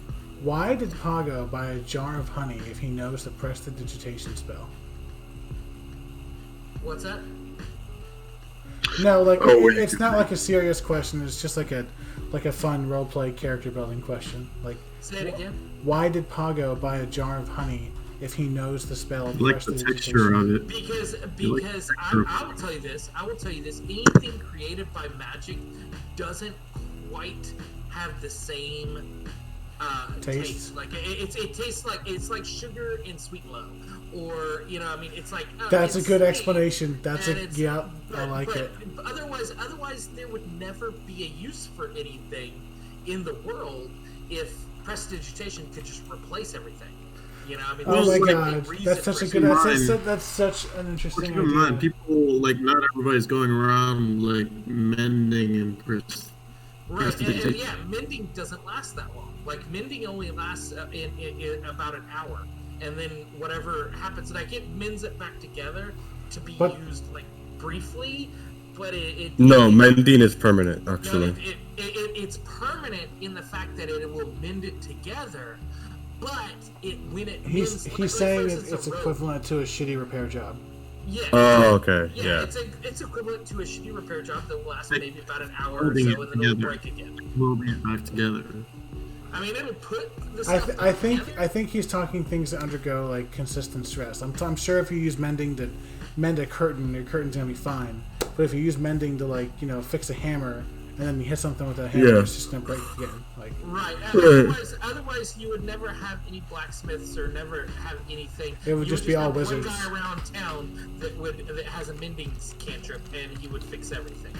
Why did Pago buy a jar of honey if he knows the prestidigitation spell? What's that? No, like it's not like a serious question. It's just like a fun roleplay character building question. Like, say it again. Why did Pago buy a jar of honey if he knows the spell? I like the texture of it. Because I will tell you this. Anything created by magic doesn't quite have the same Taste. Like it tastes like it's like sugar and sweet low, or you know, I mean, it's like That's a it's good sweet, explanation. That's and a it's- yeah. I but- like but it. Otherwise, there would never be a use for anything in the world if prestidigitation could just replace everything. You know, I mean, Oh there's my like a god, reason that's such for a good. Mine. That's such an Well, interesting keep in mind, idea. people like not everybody's going around like mending and Right, and prestidigitation. yeah, mending doesn't last that long. Like mending only lasts in about an hour, and then whatever happens, like it mends it back together to be But- used like briefly, but No, mending is permanent, no, actually. it's permanent in the fact that it will mend it together, but when it mends, He's like, saying for that instance, it's a rope. equivalent to a shitty repair job. Yeah. Oh, okay, Yeah, yeah. it's equivalent to a shitty repair job that will last maybe about an hour or Holding so, it and then it'll together. break again. Welding it back together. I mean, it'll put the I, stuff I think together. I think he's talking things that undergo like consistent stress. I'm sure if you use mending to mend a curtain, your curtain's gonna be fine. But if you use mending to like fix a hammer, and then you hit something with that hammer, Yeah. it's just gonna break again. Like Right. Right. Otherwise, you would never have any blacksmiths or never have anything. It would You just be all have wizards. One guy around town that has a mending cantrip, and he would fix everything.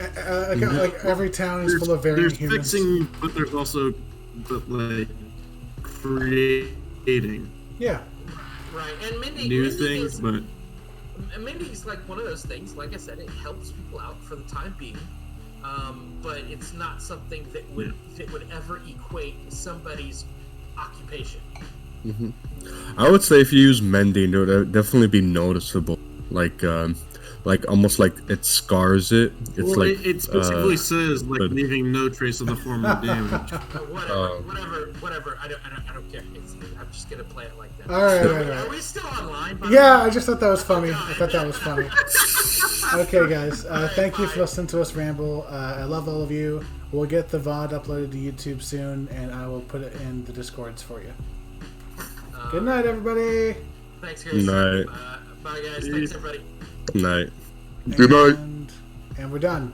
like every town is full of varying There's humans. fixing, but there's also like creating Right. Yeah. And mending new mending things, is, but mending's like one of those things. Like I said, it helps people out for the time being. But it's not something that would ever equate somebody's occupation. I would say if you use mending, it would definitely be noticeable. Like almost like it scars it. It's well, like it specifically says like but- leaving no trace of the former damage. Whatever. I don't care. I'm just gonna play it like that. All right, Are all we- right. Are we still online? by the Yeah, way? I just thought that was funny. I thought that was funny. Okay, guys. Thank you for bye. listening to us ramble. I love all of you. We'll get the VOD uploaded to YouTube soon, and I will put it in the Discords for you. Good night, everybody. Thanks, guys. Night. Bye, guys. Thanks, everybody. night. Good night. And we're done.